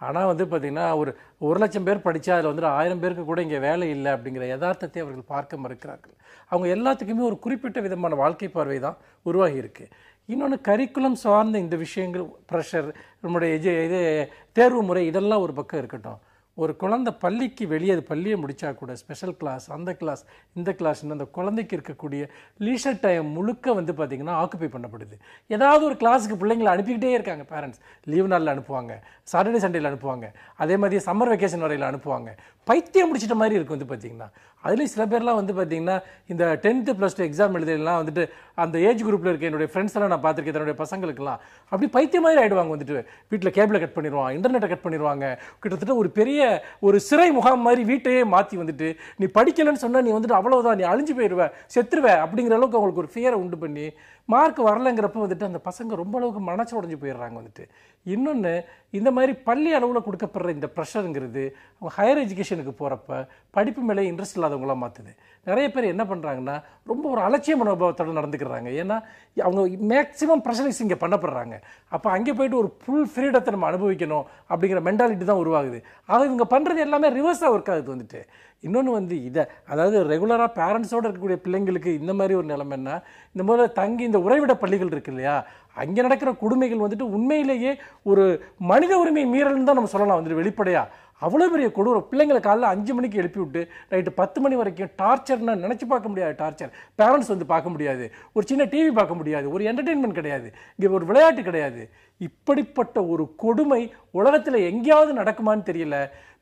[SPEAKER 3] ஆனால் பார்த்தீங்கன்னா ஒரு 1,00,000 பேர் படித்தா அதில் 1000 பேருக்கு கூட இங்கே வேலை இல்லை அப்படிங்கிற யதார்த்தத்தை அவர்கள் பார்க்க மறுக்கிறார்கள். அவங்க எல்லாத்துக்குமே ஒரு குறிப்பிட்ட விதமான வாழ்க்கை பார்வை தான் உருவாகி இருக்கு. இன்னொன்று கரிக்குலம் சார்ந்த இந்த விஷயங்கள், ப்ரெஷர், நம்முடைய தேர்வு முறை, இதெல்லாம் ஒரு பக்கம் இருக்கட்டும். ஒரு குழந்தை பள்ளிக்கு வெளியே பள்ளியை முடித்தா கூட ஸ்பெஷல் கிளாஸ், அந்த கிளாஸ், இந்த கிளாஸ்ன்னு அந்த குழந்தைக்கு இருக்கக்கூடிய லீஷர் டைம் முழுக்க பார்த்திங்கன்னா ஆக்குப்பை பண்ணப்படுது. ஏதாவது ஒரு கிளாஸுக்கு பிள்ளைங்களை அனுப்பிக்கிட்டே இருக்காங்க பேரண்ட்ஸ். லீவ் நாளில் அனுப்புவாங்க, சாட்டர்டே சண்டேயில் அனுப்புவாங்க, அதே மாதிரி சம்மர் வெக்கேஷன் வரையில் அனுப்புவாங்க. பைத்தியம் முடிச்சிட்ட மாதிரி இருக்கும் பார்த்திங்கன்னா. அதுலேயும் சில பேர்லாம் பார்த்திங்கன்னா இந்த 10th +2 எக்ஸாம் எழுதலாம் அந்த ஏஜ் குரூப்பில் இருக்க என்னுடைய ஃப்ரெண்ட்ஸ் எல்லாம் நான் பார்த்துருக்கேன். என்னுடைய பசங்களுக்குலாம் அப்படி பைத்தியம் மாதிரி ஆகிடுவாங்க. வீட்டில் கேபிளை கட் பண்ணிடுவாங்க, இன்டர்நெட்டை கட் பண்ணிடுவாங்க. கிட்டத்தட்ட ஒரு பெரிய ஒரு சிறை முகாம் மாதிரி வீட்டையே மாற்றி நீ படிக்கலன்னு சொன்னால் நீ அவ்வளவுதான், நீ அழிஞ்சு போயிடுவ, செத்துருவ அப்படிங்கிற அளவுக்கு அவங்களுக்கு ஒரு ஃபியரை உண்டு பண்ணி மார்க் வரலைங்கிறப்ப அந்த பசங்க ரொம்ப அளவுக்கு மனசு உடஞ்சு போயிடுறாங்க. இன்னொன்று, இந்த மாதிரி பள்ளி அளவில் கொடுக்கப்படுற இந்த ப்ரெஷருங்கிறது அவங்க ஹையர் எஜுகேஷனுக்கு போகிறப்ப படிப்பு மேலே இன்ட்ரெஸ்ட் இல்லாதவங்களாம் மாற்றுது. நிறைய பேர் என்ன பண்ணுறாங்கன்னா ரொம்ப ஒரு அலட்சிய மனோபாவத்தோடு நடந்துக்கிறாங்க. ஏன்னா அவங்க மேக்ஸிமம் ப்ரெஷரைஸ் இங்கே பண்ணப்படுறாங்க. அப்போ அங்கே போயிட்டு ஒரு ஃபுல் ஃப்ரீடத்தை நம்ம அனுபவிக்கணும் அப்படிங்கிற மென்டாலிட்டி தான் உருவாகுது. ஆக இவங்க பண்ணுறது எல்லாமே ரிவர்ஸாக ஒர்க் ஆகுது வந்துட்டு. இன்னொன்று வந்து இதை அதாவது ரெகுலராக பேரண்ட்ஸோடு இருக்கக்கூடிய பிள்ளைங்களுக்கு இந்த மாதிரி ஒரு நிலைமைன்னா, இந்த மாதிரி தங்கி இந்த உறைவிட பள்ளிகள் இருக்கு இல்லையா, அங்கே நடக்கிற கொடுமைகள் வந்துட்டு உண்மையிலேயே ஒரு மனித உரிமை மீறல்னு தான் நம்ம சொல்லலாம் வந்துட்டு வெளிப்படையாக. அவ்வளோ பெரிய கொடூரம். பிள்ளைங்களை காலைல 5 மணிக்கு எழுப்பி விட்டு நைட்டு 10 மணி வரைக்கும் டார்ச்சர்னா நினச்சி பார்க்க முடியாது. டார்ச்சர் பேரண்ட்ஸ் வந்து பார்க்க முடியாது, ஒரு சின்ன டிவி பார்க்க முடியாது, ஒரு என்டர்டெயின்மெண்ட் கிடையாது, இங்கே ஒரு விளையாட்டு கிடையாது. இப்படிப்பட்ட ஒரு கொடுமை உலகத்தில் எங்கேயாவது நடக்குமான்னு தெரியல.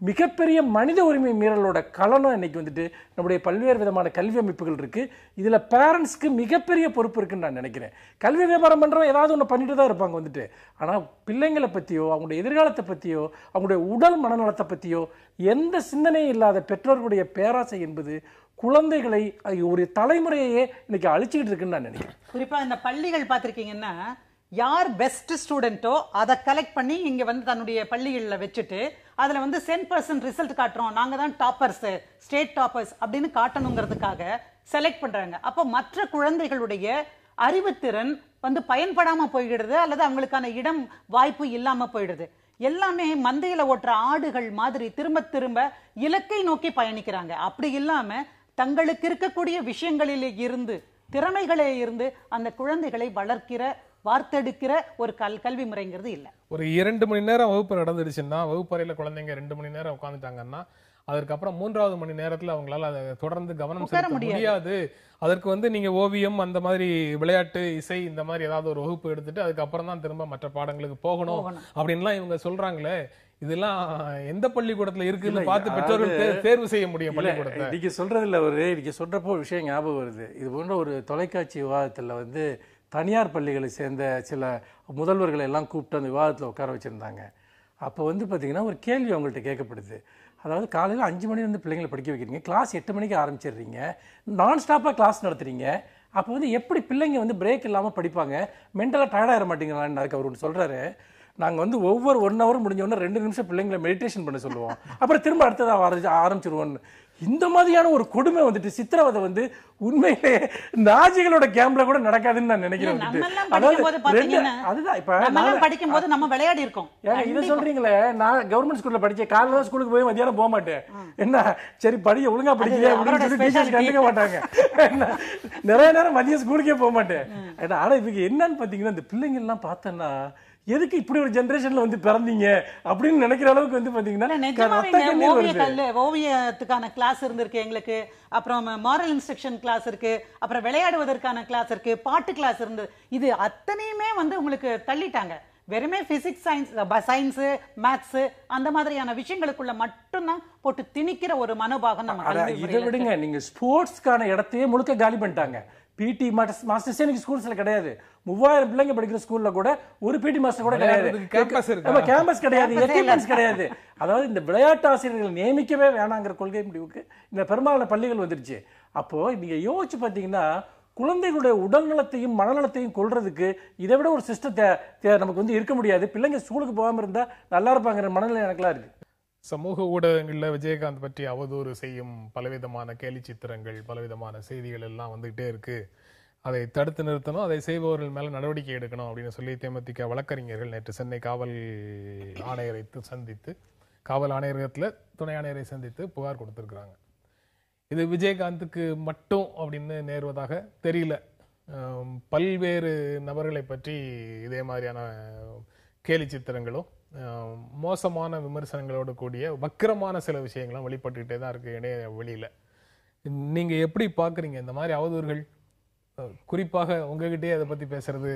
[SPEAKER 3] மிகப்பெரிய மனித உரிமை மீறலோட கலனம் இன்னைக்கு வந்துட்டு நம்முடைய பல்வேறு விதமான கல்வி அமைப்புகள் இருக்குது. இதில் பேரண்ட்ஸ்க்கு மிகப்பெரிய பொறுப்பு இருக்குன்னு நான் நினைக்கிறேன். கல்வி வியாபாரம் பண்ணுறவங்க ஏதாவது ஒன்று பண்ணிட்டு தான் இருப்பாங்க வந்துட்டு. ஆனால் பிள்ளைங்களை பற்றியோ அவங்களுடைய எதிர்காலத்தை பற்றியோ அவங்களுடைய உடல் மனநலத்தை பற்றியோ எந்த சிந்தனையும் இல்லாத பெற்றோர்களுடைய பேராசை என்பது குழந்தைகளை ஒரு தலைமுறையே இன்னைக்கு அழிச்சிக்கிட்டு இருக்குன்னு நான் நினைக்கிறேன்.
[SPEAKER 2] குறிப்பாக இந்த பள்ளிகள் பார்த்துருக்கீங்கன்னா, யார் பெஸ்ட் ஸ்டூடெண்ட்டோ அதை கலெக்ட் பண்ணி இங்கே வந்து தன்னுடைய பள்ளிகளில் வச்சுட்டு அதில் வந்து 10% ரிசல்ட் காட்டுறோம், நாங்கள் தான் டாப்பர்ஸு, ஸ்டேட் டாப்பர்ஸ் அப்படின்னு காட்டணுங்கிறதுக்காக செலக்ட் பண்ணுறாங்க. அப்போ மற்ற குழந்தைகளுடைய அறிவுத்திறன் வந்து பயன்படாமல் போயிடுது, அல்லது அவங்களுக்கான இடம் வாய்ப்பு இல்லாமல் போயிடுது. எல்லாமே மந்தையில் ஓட்டுற ஆடுகள் மாதிரி திரும்ப திரும்ப இலக்கை நோக்கி பயணிக்கிறாங்க. அப்படி இல்லாமல் தங்களுக்கு இருக்கக்கூடிய விஷயங்களிலே இருந்து, திறமைகளே இருந்து அந்த குழந்தைகளை வளர்க்கிற, வார்த்தெடுக்கிற ஒரு கல்வி முறைங்கிறது இல்லை.
[SPEAKER 1] ஒரு 2 மணி நேரம் வகுப்பு நடந்துடுச்சுன்னா, வகுப்பறையில் குழந்தைங்க 2 மணி நேரம் உட்காந்துட்டாங்கன்னா, அதற்கப்புறம் 3வது மணி நேரத்தில் அவங்களால அதை தொடர்ந்து கவனம் செலுத்த முடியாது. அதற்கு வந்து நீங்க ஓவியம், அந்த மாதிரி விளையாட்டு, இசை, இந்த மாதிரி ஏதாவது ஒரு வகுப்பு எடுத்துட்டு அதுக்கப்புறம் தான் திரும்ப மற்ற பாடங்களுக்கு போகணும் அப்படின்லாம் இவங்க சொல்றாங்களே. இதெல்லாம் எந்த பள்ளிக்கூடத்துல இருக்குன்னு பார்த்து பெற்றோர்கள் தேர்வு செய்ய முடியும் பள்ளிக்கூடத்தை.
[SPEAKER 3] நீங்க சொல்றதுல நீங்க சொல்றப்போ ஒரு விஷயம் ஞாபகம் வருது. இது போன்ற ஒரு தொலைக்காட்சி விவாதத்துல வந்து தனியார் பள்ளிகளை சேர்ந்த சில முதல்வர்களை எல்லாம் கூப்பிட்டு அந்த விவாதத்தில் உட்கார வச்சுருந்தாங்க. அப்போ வந்து பார்த்திங்கன்னா ஒரு கேள்வி அவங்கள்ட்ட கேட்கப்படுது. அதாவது காலையில் 5 மணி வந்து பிள்ளைங்களை படிக்க வைக்கிறீங்க, கிளாஸ் 8 மணிக்கு ஆரம்பிச்சிடுறீங்க, நான் ஸ்டாப்பாக கிளாஸ் நடத்துறீங்க, அப்போ வந்து எப்படி பிள்ளைங்க வந்து பிரேக் இல்லாமல் படிப்பாங்க, மென்டலாக டயர்டாக மாட்டீங்களான்னு அதுக்கு அவர் ஒன்று சொல்கிறாரு. நாங்கள் வந்து ஒவ்வொரு 1 hour முடிஞ்சோடனே 2 நிமிஷம் பிள்ளைங்களை மெடிடேஷன் பண்ண சொல்லுவோம், அப்புறம் திரும்ப அடுத்ததாக ஆரம்பிச்சிருவோன்னு. இந்த மாதிரியான ஒரு கொடுமை வந்துட்டு சித்திரவதை வந்து உண்மையிலே நாஜிகளோட கேம்ப்ல கூட நடக்காதுன்னு நான் நினைக்கிறேன்.
[SPEAKER 2] அதுதான் இப்ப படிக்கும் போது நம்ம விளையாடி இருக்கோம்.
[SPEAKER 3] இதை சொல்றீங்களே, நான் கவர்மெண்ட் ஸ்கூல்ல படிச்சேன், காலையில ஸ்கூலுக்கு போய் மதியானம் போக மாட்டேன். என்ன சரி படிக்க ஒழுங்கா படிக்கல அப்படின்னு சொல்லி டீச்சர்ஸ் கண்டுக்க மாட்டாங்க. நிறைய நேரம் மதியம் ஸ்கூலுக்கே போக மாட்டேன். ஆனா இதுக்கு என்னன்னு பாத்தீங்கன்னா, இந்த பிள்ளைங்க எல்லாம் பார்த்தேன்னா எதுக்கு இப்படி ஒரு ஜெனரேஷன்ல வந்து பிறந்தீங்க அப்படின்னு நினைக்கிற அளவுக்கு வந்து பாத்தீங்கன்னா,
[SPEAKER 2] ஓவியத்துக்கான கிளாஸ் இருந்திருக்கு எங்களுக்கு, அப்புறம் மாரல் இன்ஸ்ட்ரக்ஷன் கிளாஸ் இருக்கு, அப்புறம் விளையாடுவதற்கான கிளாஸ் இருக்கு, பாட்டு கிளாஸ் இருந்து, இது அத்தனையுமே வந்து உங்களுக்கு தள்ளிட்டாங்க. வெறுமே பிசிக்ஸ், சயின்ஸ், மேத்ஸ் அந்த மாதிரியான விஷயங்களுக்குள்ள மட்டும்தான் போட்டு திணிக்கிற ஒரு மனோபாகம் நம்ம.
[SPEAKER 3] இதை விடுங்க, நீங்க ஸ்போர்ட்ஸ்க்கான இடத்தையே முழுக்க காலி பண்ணிட்டாங்க. பிடி மாஸ்டர்ஸ் எனக்கு ஸ்கூல்ஸ்ல கிடையாது. 3000 பிள்ளைங்க படிக்கிற ஸ்கூல்ல கூட ஒரு பிடி மாஸ்டர் கூட கிடையாது, கேம்பஸ் கிடையாது, எக்யூப்மெண்ட்ஸ் கிடையாது. அதாவது இந்த விளையாட்டு ஆசிரியர்கள் நியமிக்கவே வேணாங்கிற கொள்கை முடிவுக்கு இந்த பெரும்பாலான பள்ளிகள் வந்துருச்சு. அப்போ நீங்க யோசிச்சு பார்த்தீங்கன்னா, குழந்தைகளுடைய உடல் நலத்தையும் மனநலத்தையும் கொள்றதுக்கு இதை விட ஒரு சிஸ்டத்தை நமக்கு வந்து இருக்க முடியாது. பிள்ளைங்க ஸ்கூலுக்கு போகாம இருந்தா நல்லா இருப்பாங்கிற மனநிலை எனக்குலாம் இருக்கு.
[SPEAKER 1] சமூக ஊடகங்களில் விஜயகாந்த் பற்றி அவதூறு செய்யும் பலவிதமான கேலி சித்திரங்கள், பலவிதமான செய்திகள் எல்லாம் வந்துகிட்டே இருக்கு. அதை தடுத்து நிறுத்தணும், அதை செய்பவர்கள் மேல நடவடிக்கை எடுக்கணும் அப்படின்னு சொல்லி தேமுதிக வழக்கறிஞர்கள் நேற்று சென்னை காவல் ஆணையரை சந்தித்து, காவல் ஆணையரகத்தில் துணை ஆணையரை சந்தித்து புகார் கொடுத்திருக்கிறாங்க. இது விஜயகாந்துக்கு மட்டும் அப்படின்னு நேருவதாக தெரியல. பல்வேறு நபர்களை பற்றி இதே மாதிரியான கேலி சித்திரங்களும் மோசமான விமர்சனங்களோடு கூடிய வக்கிரமான சில விஷயங்களும் வெளிப்பட்டுக்கிட்டே தான் இருக்கு இணைய வெளியில. நீங்க எப்படி பாக்குறீங்க இந்த மாதிரி அவதூறுகள்? குறிப்பாக உங்ககிட்டயே அதை பத்தி பேசுறது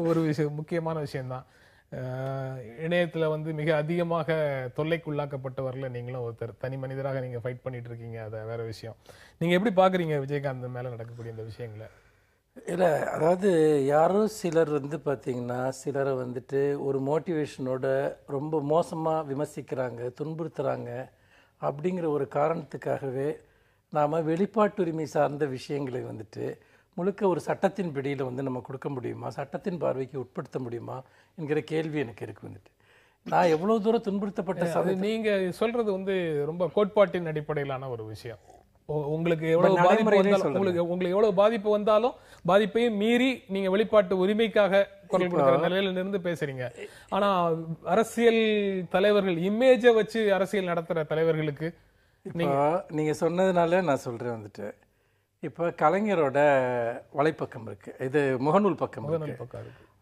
[SPEAKER 1] ஒரு விஷயம், முக்கியமான விஷயம்தான். இணையத்துல வந்து மிக அதிகமாக தொல்லைக்குள்ளாக்கப்பட்டவர்ல நீங்களும் ஒருத்தர், தனி மனிதராக நீங்க ஃபைட் பண்ணிட்டு இருக்கீங்க, அதை வேற விஷயம். நீங்க எப்படி பாக்குறீங்க விஜயகாந்த் மேல நடக்கக்கூடிய இந்த விஷயங்களை?
[SPEAKER 3] இல்லை, அதாவது யாரோ சிலர் வந்து பார்த்தீங்கன்னா, சிலரை வந்துட்டு ஒரு மோட்டிவேஷனோட ரொம்ப மோசமாக விமர்சிக்கிறாங்க, துன்புறுத்துகிறாங்க. அப்படிங்கிற ஒரு காரணத்துக்காகவே நாம் வெளிப்பாட்டுரிமை சார்ந்த விஷயங்களை வந்துட்டு முழுக்க ஒரு சட்டத்தின் பிடியில் வந்து நம்ம கொடுக்க முடியுமா, சட்டத்தின் பார்வைக்கு உட்படுத்த முடியுமா என்கிற கேள்வி எனக்கு இருக்கு. வந்துட்டு நான் எவ்வளோ தூரம் துன்புறுத்தப்பட்ட
[SPEAKER 1] நீங்க சொல்றது வந்து ரொம்ப கோட்பாட்டின் அடிப்படையிலான ஒரு விஷயம். உங்களுக்கு எவ்வளவு பாதிப்பு வந்தாலும் உங்களுக்கு எவ்வளவு பாதிப்பு வந்தாலும் பாதிப்பையும் மீறி நீங்க வெளிப்பாட்டு உரிமைக்காக குரல் கொடுக்கிற நிலையில இருந்து பேசுறீங்க. ஆனா அரசியல் தலைவர்கள் இமேஜை வச்சு அரசியல் நடத்துற தலைவர்களுக்கு
[SPEAKER 3] நீங்க சொன்னதுனால நான் சொல்றேன் வந்துட்டு, இப்ப கலைஞரோட வலைப்பக்கம் இருக்கு, இது முகநூல் பக்கம் இருக்கு.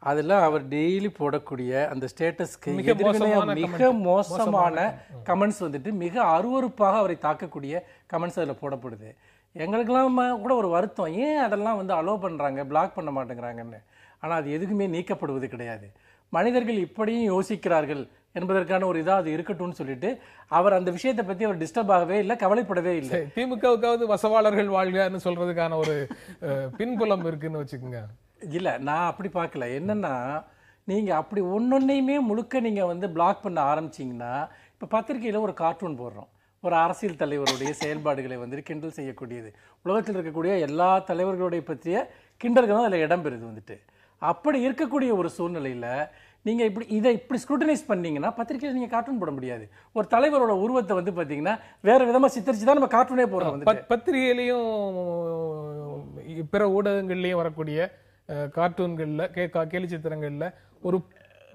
[SPEAKER 3] அதுல அவர் டெய்லி போடக்கூடிய அந்த ஸ்டேட்டஸ்க்கு மிக மோசமான கமெண்ட்ஸ் வந்துட்டு மிக அருவருப்பாக அவரை தாக்கக்கூடிய கமெண்ட்ஸ் அதுல போடப்படுது. எங்களுக்கெல்லாம் கூட ஒரு வருத்தம், ஏன் அதெல்லாம் வந்து அலோவ் பண்றாங்க, பிளாக் பண்ண மாட்டேங்கிறாங்கன்னு. ஆனா அது எதுக்குமே நீக்கப்படுவது கிடையாது. மனிதர்கள் இப்படியும் யோசிக்கிறார்கள் என்பதற்கான ஒரு இதா அது இருக்கட்டும்னு சொல்லிட்டு அவர் அந்த விஷயத்தை பத்தி அவர் டிஸ்டர்ப் ஆகவே இல்லை, கவலைப்படவே இல்லை.
[SPEAKER 1] திமுகவுக்காவது வசவாளர்கள் வாழ்கன்னு சொல்றதுக்கான ஒரு பின்புலம் இருக்குன்னு வச்சுக்கோங்க.
[SPEAKER 3] இல்ல, நான் அப்படி பார்க்கல. என்னன்னா, நீங்க அப்படி ஒன்னொன்னையுமே முழுக்க நீங்க வந்து பிளாக் பண்ண ஆரம்பிச்சீங்கன்னா, இப்ப பத்திரிகையில ஒரு கார்ட்டூன் போடுறோம், ஒரு அரசியல் தலைவருடைய செயல்பாடுகளை வந்து கிண்டல் செய்யக்கூடியது, உலகத்தில் இருக்கக்கூடிய எல்லா தலைவர்களுடைய பற்றிய கிண்டல்கள் தான் அதில் இடம்பெறுது வந்துட்டு. அப்படி இருக்கக்கூடிய ஒரு சூழ்நிலையில நீங்க இப்படி ஸ்க்ரூட்டனைஸ் பண்ணீங்கன்னா பத்திரிகையில் நீங்க கார்ட்டூன் போட முடியாது. ஒரு தலைவரோட உருவத்தை வந்து பாத்தீங்கன்னா வேற விதமா சித்தரிச்சு தான் நம்ம கார்ட்டூனே போடுறோம்.
[SPEAKER 1] பத்திரிகையிலையும் பிற ஊடகங்கள்லயும் வரக்கூடிய கார்ட்டூன்கள்ல கேலி சித்திரங்கள்ல ஒரு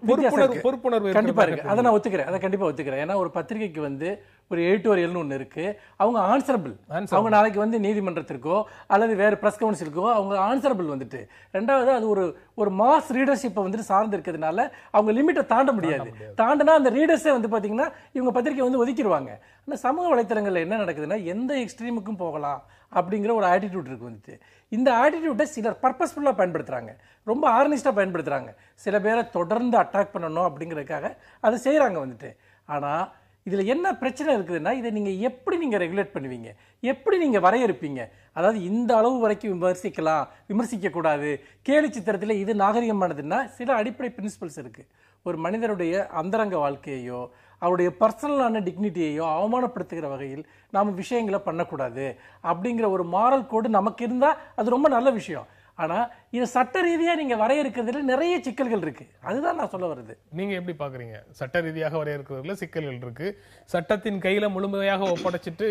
[SPEAKER 1] பொறுப்புணர்வு
[SPEAKER 3] கண்டிப்பா இருக்கு. அதை நான் ஒத்துக்கிறேன், அதை கண்டிப்பா ஒத்துக்கிறேன். ஏன்னா ஒரு பத்திரிகைக்கு வந்து ஒரு எடிட்டோரியல்னு ஒன்று இருக்கு, அவங்க ஆன்சரபிள். அவங்க நாளைக்கு வந்து நீதிமன்றத்திற்கோ அல்லது வேற பிரஸ் கவுன்சிலுக்கோ அவங்க ஆன்சரபிள் வந்துட்டு. ரெண்டாவது அது ஒரு மாஸ் ரீடர்ஷிப்பை வந்துட்டு சார்ந்து இருக்கிறதுனால அவங்க லிமிட்டை தாண்ட முடியாது. தாண்டினா அந்த ரீடர்ஸே வந்து பாத்தீங்கன்னா இவங்க பத்திரிகை வந்து ஒதுக்கிடுவாங்க. ஆனால் சமூக வலைத்தளங்கள்ல என்ன நடக்குதுன்னா எந்த எக்ஸ்ட்ரீமுக்கும் போகலாம் அப்படிங்கிற ஒரு ஆட்டிடியூட் இருக்கு வந்துட்டு. இந்த ஆட்டிடியூட்டை சிலர் பர்பஸ்ஃபுல்லாக பயன்படுத்துறாங்க, ரொம்ப ஆர்னிஸ்டாக பயன்படுத்துறாங்க. சில பேரை தொடர்ந்து அட்டாக் பண்ணணும் அப்படிங்கிறதுக்காக அதை செய்யறாங்க வந்துட்டு. ஆனா இதுல என்ன பிரச்சனை இருக்குதுன்னா, இதை நீங்க எப்படி நீங்க ரெகுலேட் பண்ணுவீங்க, எப்படி நீங்க வரையறுப்பீங்க? அதாவது இந்த அளவு வரைக்கும் விமர்சிக்கலாம், விமர்சிக்க கூடாது, கேலி சித்திரத்துல இது நாகரிகமானதுன்னா சில அடிப்படை பிரின்சிபல்ஸ் இருக்கு. ஒரு மனிதனுடைய அந்தரங்க வாழ்க்கையையோ அவருடைய பர்சனலான டிக்னிட்டியையோ அவமானப்படுத்துகிற வகையில் நாம விஷயங்களை பண்ணக்கூடாது அப்படிங்கிற ஒரு மாரல் கோடு நமக்கு இருந்தா அது ரொம்ப நல்ல விஷயம். ஆனா இது சட்ட ரீதியா நீங்க வரையறுக்கிறதுல நிறைய சிக்கல்கள் இருக்கு. அதுதான் நான் சொல்ல வருது.
[SPEAKER 1] நீங்க எப்படி பாக்குறீங்க? சட்ட ரீதியாக வரையறுக்கிறதுல சிக்கல்கள் இருக்கு, சட்டத்தின் கையில முழுமையாக ஒப்படைச்சிட்டு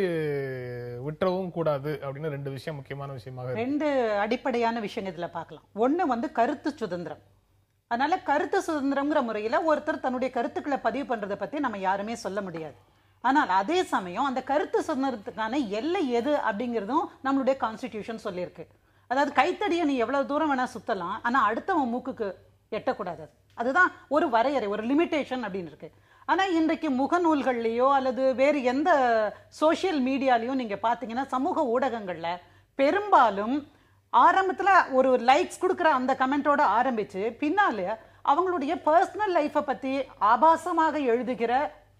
[SPEAKER 1] விட்டுறவும் கூடாது அப்படின்னு ரெண்டு விஷயம் முக்கியமான விஷயமாக
[SPEAKER 2] ரெண்டு அடிப்படையான விஷயம் இதுல பார்க்கலாம். ஒண்ணு வந்து கருத்து சுதந்திரம். அதனால கருத்து சுதந்திரம்ங்கிற முறையில ஒருத்தர் தன்னுடைய கருத்துக்களை பதிவு பண்றதை பத்தி நம்ம யாருமே சொல்ல முடியாது. ஆனால் அதே சமயம் அந்த கருத்து சுதந்திரத்துக்கான எல்லை எது அப்படிங்கிறதும் நம்மளுடைய கான்ஸ்டிடியூஷன் சொல்லியிருக்கு. அதாவது கைத்தடியை நீ எவ்வளவு தூரம் வேணா சுத்தலாம், ஆனா அடுத்தவன் மூக்குக்கு எட்டக்கூடாது. அதுதான் ஒரு வரையறை, ஒரு லிமிட்டேஷன் அப்படின்னு இருக்கு. ஆனா இன்றைக்கு முகநூல்கள்லயோ அல்லது வேறு எந்த சோசியல் மீடியாலையோ நீங்க பாத்தீங்கன்னா சமூக ஊடகங்கள்ல பெரும்பாலும் ஆரம்பத்துல ஒரு லைக்ஸ் கொடுக்குற அந்த கமெண்டோட ஆரம்பிச்சு பின்னால அவங்களுடைய பர்சனல் லைஃபை பத்தி ஆபாசமாக எழுதுகிற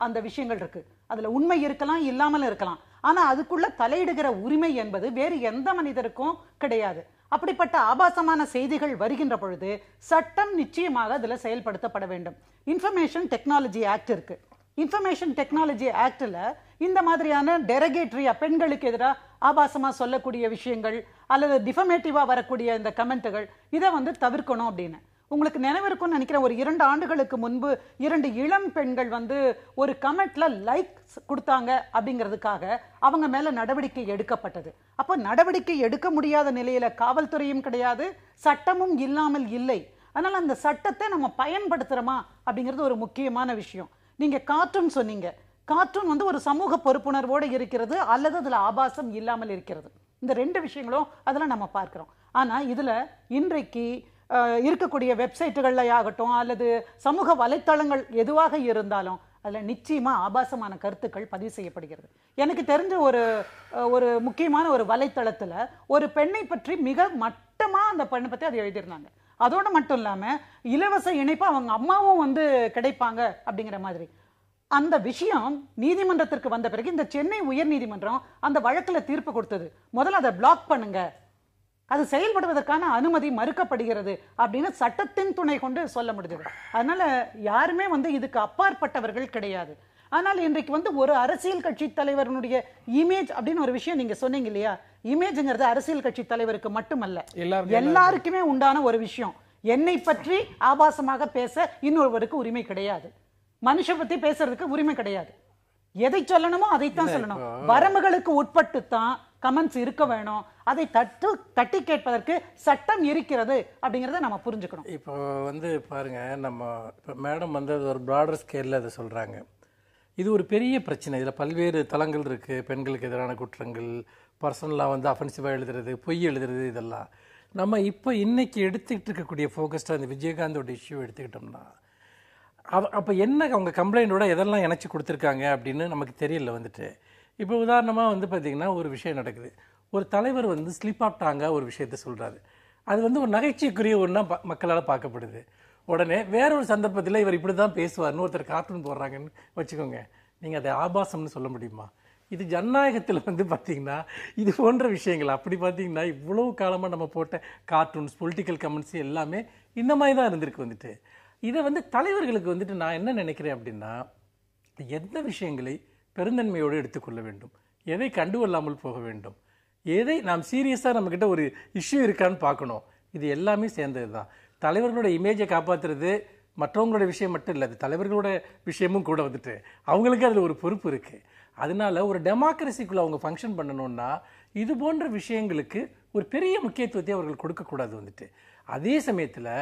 [SPEAKER 2] அந்த விஷயங்கள் இருக்கு. அதுல உண்மை இருக்கலாம், இல்லாமல் இருக்கலாம். ஆனா அதுக்குள்ள தலையிடுகிற உரிமை என்பது வேறு எந்த மனிதருக்கும் கிடையாது. அப்படிப்பட்ட ஆபாசமான செய்திகள் வருகின்ற பொழுது சட்டம் நிச்சயமாக அதுல செயல்படுத்தப்பட வேண்டும். இன்ஃபர்மேஷன் டெக்னாலஜி ஆக்ட் இருக்கு. இன்ஃபர்மேஷன் டெக்னாலஜி ஆக்ட்ல இந்த மாதிரியான டெரகேட்டரியா பெண்களுக்கு எதிராக ஆபாசமா சொல்லக்கூடிய விஷயங்கள் அல்லது டிஃபமேட்டிவா வரக்கூடிய இந்த கமெண்ட்டுகள் இதை வந்து தவிர்க்கணும் அப்படின்னு உங்களுக்கு நினைவிருக்கும்னு நினைக்கிறேன். ஒரு 2 ஆண்டுகளுக்கு முன்பு 2 இளம் பெண்கள் வந்து ஒரு கமெண்ட்ல லைக் கொடுத்தாங்க அப்படிங்கிறதுக்காக அவங்க மேல நடவடிக்கை எடுக்கப்பட்டது. அப்போ நடவடிக்கை எடுக்க முடியாத நிலையில காவல்துறையும் கிடையாது, சட்டமும் இல்லாமல் இல்லை. அதனால அந்த சட்டத்தை நம்ம பயன்படுத்துறோமா அப்படிங்கிறது ஒரு முக்கியமான விஷயம். நீங்க கார்ட்டூன் சொன்னீங்க, கார்ட்டூன் வந்து ஒரு சமூக பொறுப்புணர்வோடு இருக்கிறது அல்லது அதுல ஆபாசம் இல்லாமல் இருக்கிறது. இந்த 2 விஷயங்களும் அதெல்லாம் நம்ம பார்க்கிறோம். ஆனா இதுல இன்றைக்கு இருக்கக்கூடிய வெப்சைட்டுகள்ல ஆகட்டும் அல்லது சமூக வலைத்தளங்கள் எதுவாக இருந்தாலும் அதுல நிச்சயமா ஆபாசமான கருத்துக்கள் பதிவு செய்யப்படுகிறது. எனக்கு தெரிஞ்ச ஒரு முக்கியமான ஒரு வலைத்தளத்துல ஒரு பெண்ணை பற்றி மிக மட்டமா அந்த பெண்ணை பத்தி அதை எழுதியிருந்தாங்க. அதோட மட்டும் இல்லாம இலவச இணைப்பு அவங்க அம்மாவும் வந்து கிடைப்பாங்க அப்படிங்கிற மாதிரி. அந்த விஷயம் நீதிமன்றத்திற்கு வந்த பிறகு இந்த சென்னை உயர் நீதிமன்றம் அந்த வழக்குல தீர்ப்பு கொடுத்தது. முதல்ல அதை பிளாக் பண்ணுங்க, அது செயல்படுவதற்கான அனுமதி மறுக்கப்படுகிறது அப்படின்னு சட்டத்தின் துணை கொண்டு சொல்ல முடிஞ்சது. அதனால யாருமே வந்து இதுக்கு அப்பாற்பட்டவர்கள் கிடையாது. ஆனால் இன்றைக்கு வந்து ஒரு அரசியல் கட்சி தலைவருடைய இமேஜ் அப்படின்னு ஒரு விஷயம் நீங்க சொன்னீங்க இல்லையா, இமேஜ்ங்கிறது அரசியல் கட்சி தலைவருக்கு மட்டுமல்ல, எல்லாருக்குமே உண்டான ஒரு விஷயம். என்னை பற்றி ஆபாசமாக பேச இன்னொருவருக்கு உரிமை கிடையாது, மனுஷ பத்தி பேசுறதுக்கு உரிமை கிடையாது. எதை சொல்லணுமோ அதைத்தான் சொல்லணும். வரம்புகளுக்கு உட்பட்டு தான் கமெண்ட்ஸ் இருக்க வேணும், அதை தட்டி கேட்பதற்கு சட்டம் இருக்கிறது அப்படிங்கறத நம்ம புரிஞ்சுக்கணும்.
[SPEAKER 3] இப்போ வந்து பாருங்க, நம்ம இப்போ மேடம் வந்து அது ஒரு ப்ராடர் ஸ்கேலில் அதை சொல்கிறாங்க. இது ஒரு பெரிய பிரச்சனை. இதில் பல்வேறு தளங்கள் இருக்குது. பெண்களுக்கு எதிரான குற்றங்கள், பர்சனலாக வந்து அஃபென்சிவாக எழுதுறது, பொய் எழுதுறது, இதெல்லாம் நம்ம இப்போ இன்னைக்கு எடுத்துக்கிட்டு இருக்கக்கூடிய ஃபோக்கஸ்டாக இந்த விஜயகாந்தோட இஷ்யூ எடுத்துக்கிட்டோம்னா அப்போ என்ன அவங்க கம்ப்ளைண்டோட எதெல்லாம் இணைச்சி கொடுத்துருக்காங்க அப்படின்னு நமக்கு தெரியல வந்துட்டு. இப்போ உதாரணமாக வந்து பார்த்திங்கன்னா ஒரு விஷயம் நடக்குது. ஒரு தலைவர் வந்து ஸ்லிப் ஆப்டாங்க ஒரு விஷயத்த சொல்கிறாரு. அது வந்து ஒரு நகைச்சுக்குரிய ஒன்றா மக்களால் பார்க்கப்படுது. உடனே வேற ஒரு சந்தர்ப்பத்தில் இவர் இப்படி தான் பேசுவார்னு ஒருத்தர் கார்ட்டூன் போடுறாங்கன்னு வச்சுக்கோங்க. நீங்கள் அதை ஆபாசம்னு சொல்ல முடியுமா? இது ஜனநாயகத்தில் வந்து பார்த்திங்கன்னா இது போன்ற விஷயங்கள் அப்படி பார்த்திங்கன்னா இவ்வளவு காலமாக நம்ம போட்ட கார்ட்டூன்ஸ், பொலிட்டிக்கல் கமெண்ட்ஸ் எல்லாமே இந்த மாதிரி தான் இருந்திருக்கு வந்துட்டு. இதை வந்து தலைவர்களுக்கு வந்துட்டு நான் என்ன நினைக்கிறேன் அப்படின்னா, எந்த விஷயங்களை பெருந்தன்மையோடு எடுத்துக்கொள்ள வேண்டும், எதை கண்டுகொள்ளாமல் போக வேண்டும், எதை நாம் சீரியஸாக நம்மக்கிட்ட ஒரு இஷ்யூ இருக்கான்னு பார்க்கணும். இது எல்லாமே சேர்ந்தது தான். தலைவர்களோட இமேஜை காப்பாற்றுறது மற்றவங்களோட விஷயம் மட்டும் இல்லை, அது தலைவர்களோட விஷயமும் கூட வந்துட்டு அவங்களுக்கு அதில் ஒரு பொறுப்பு இருக்குது. அதனால ஒரு டெமோக்ரஸிக்குள்ளே அவங்க ஃபங்க்ஷன் பண்ணணும்னா இது போன்ற விஷயங்களுக்கு ஒரு பெரிய முக்கியத்துவத்தை அவர்கள் கொடுக்கக்கூடாது வந்துட்டு. அதே சமயத்தில்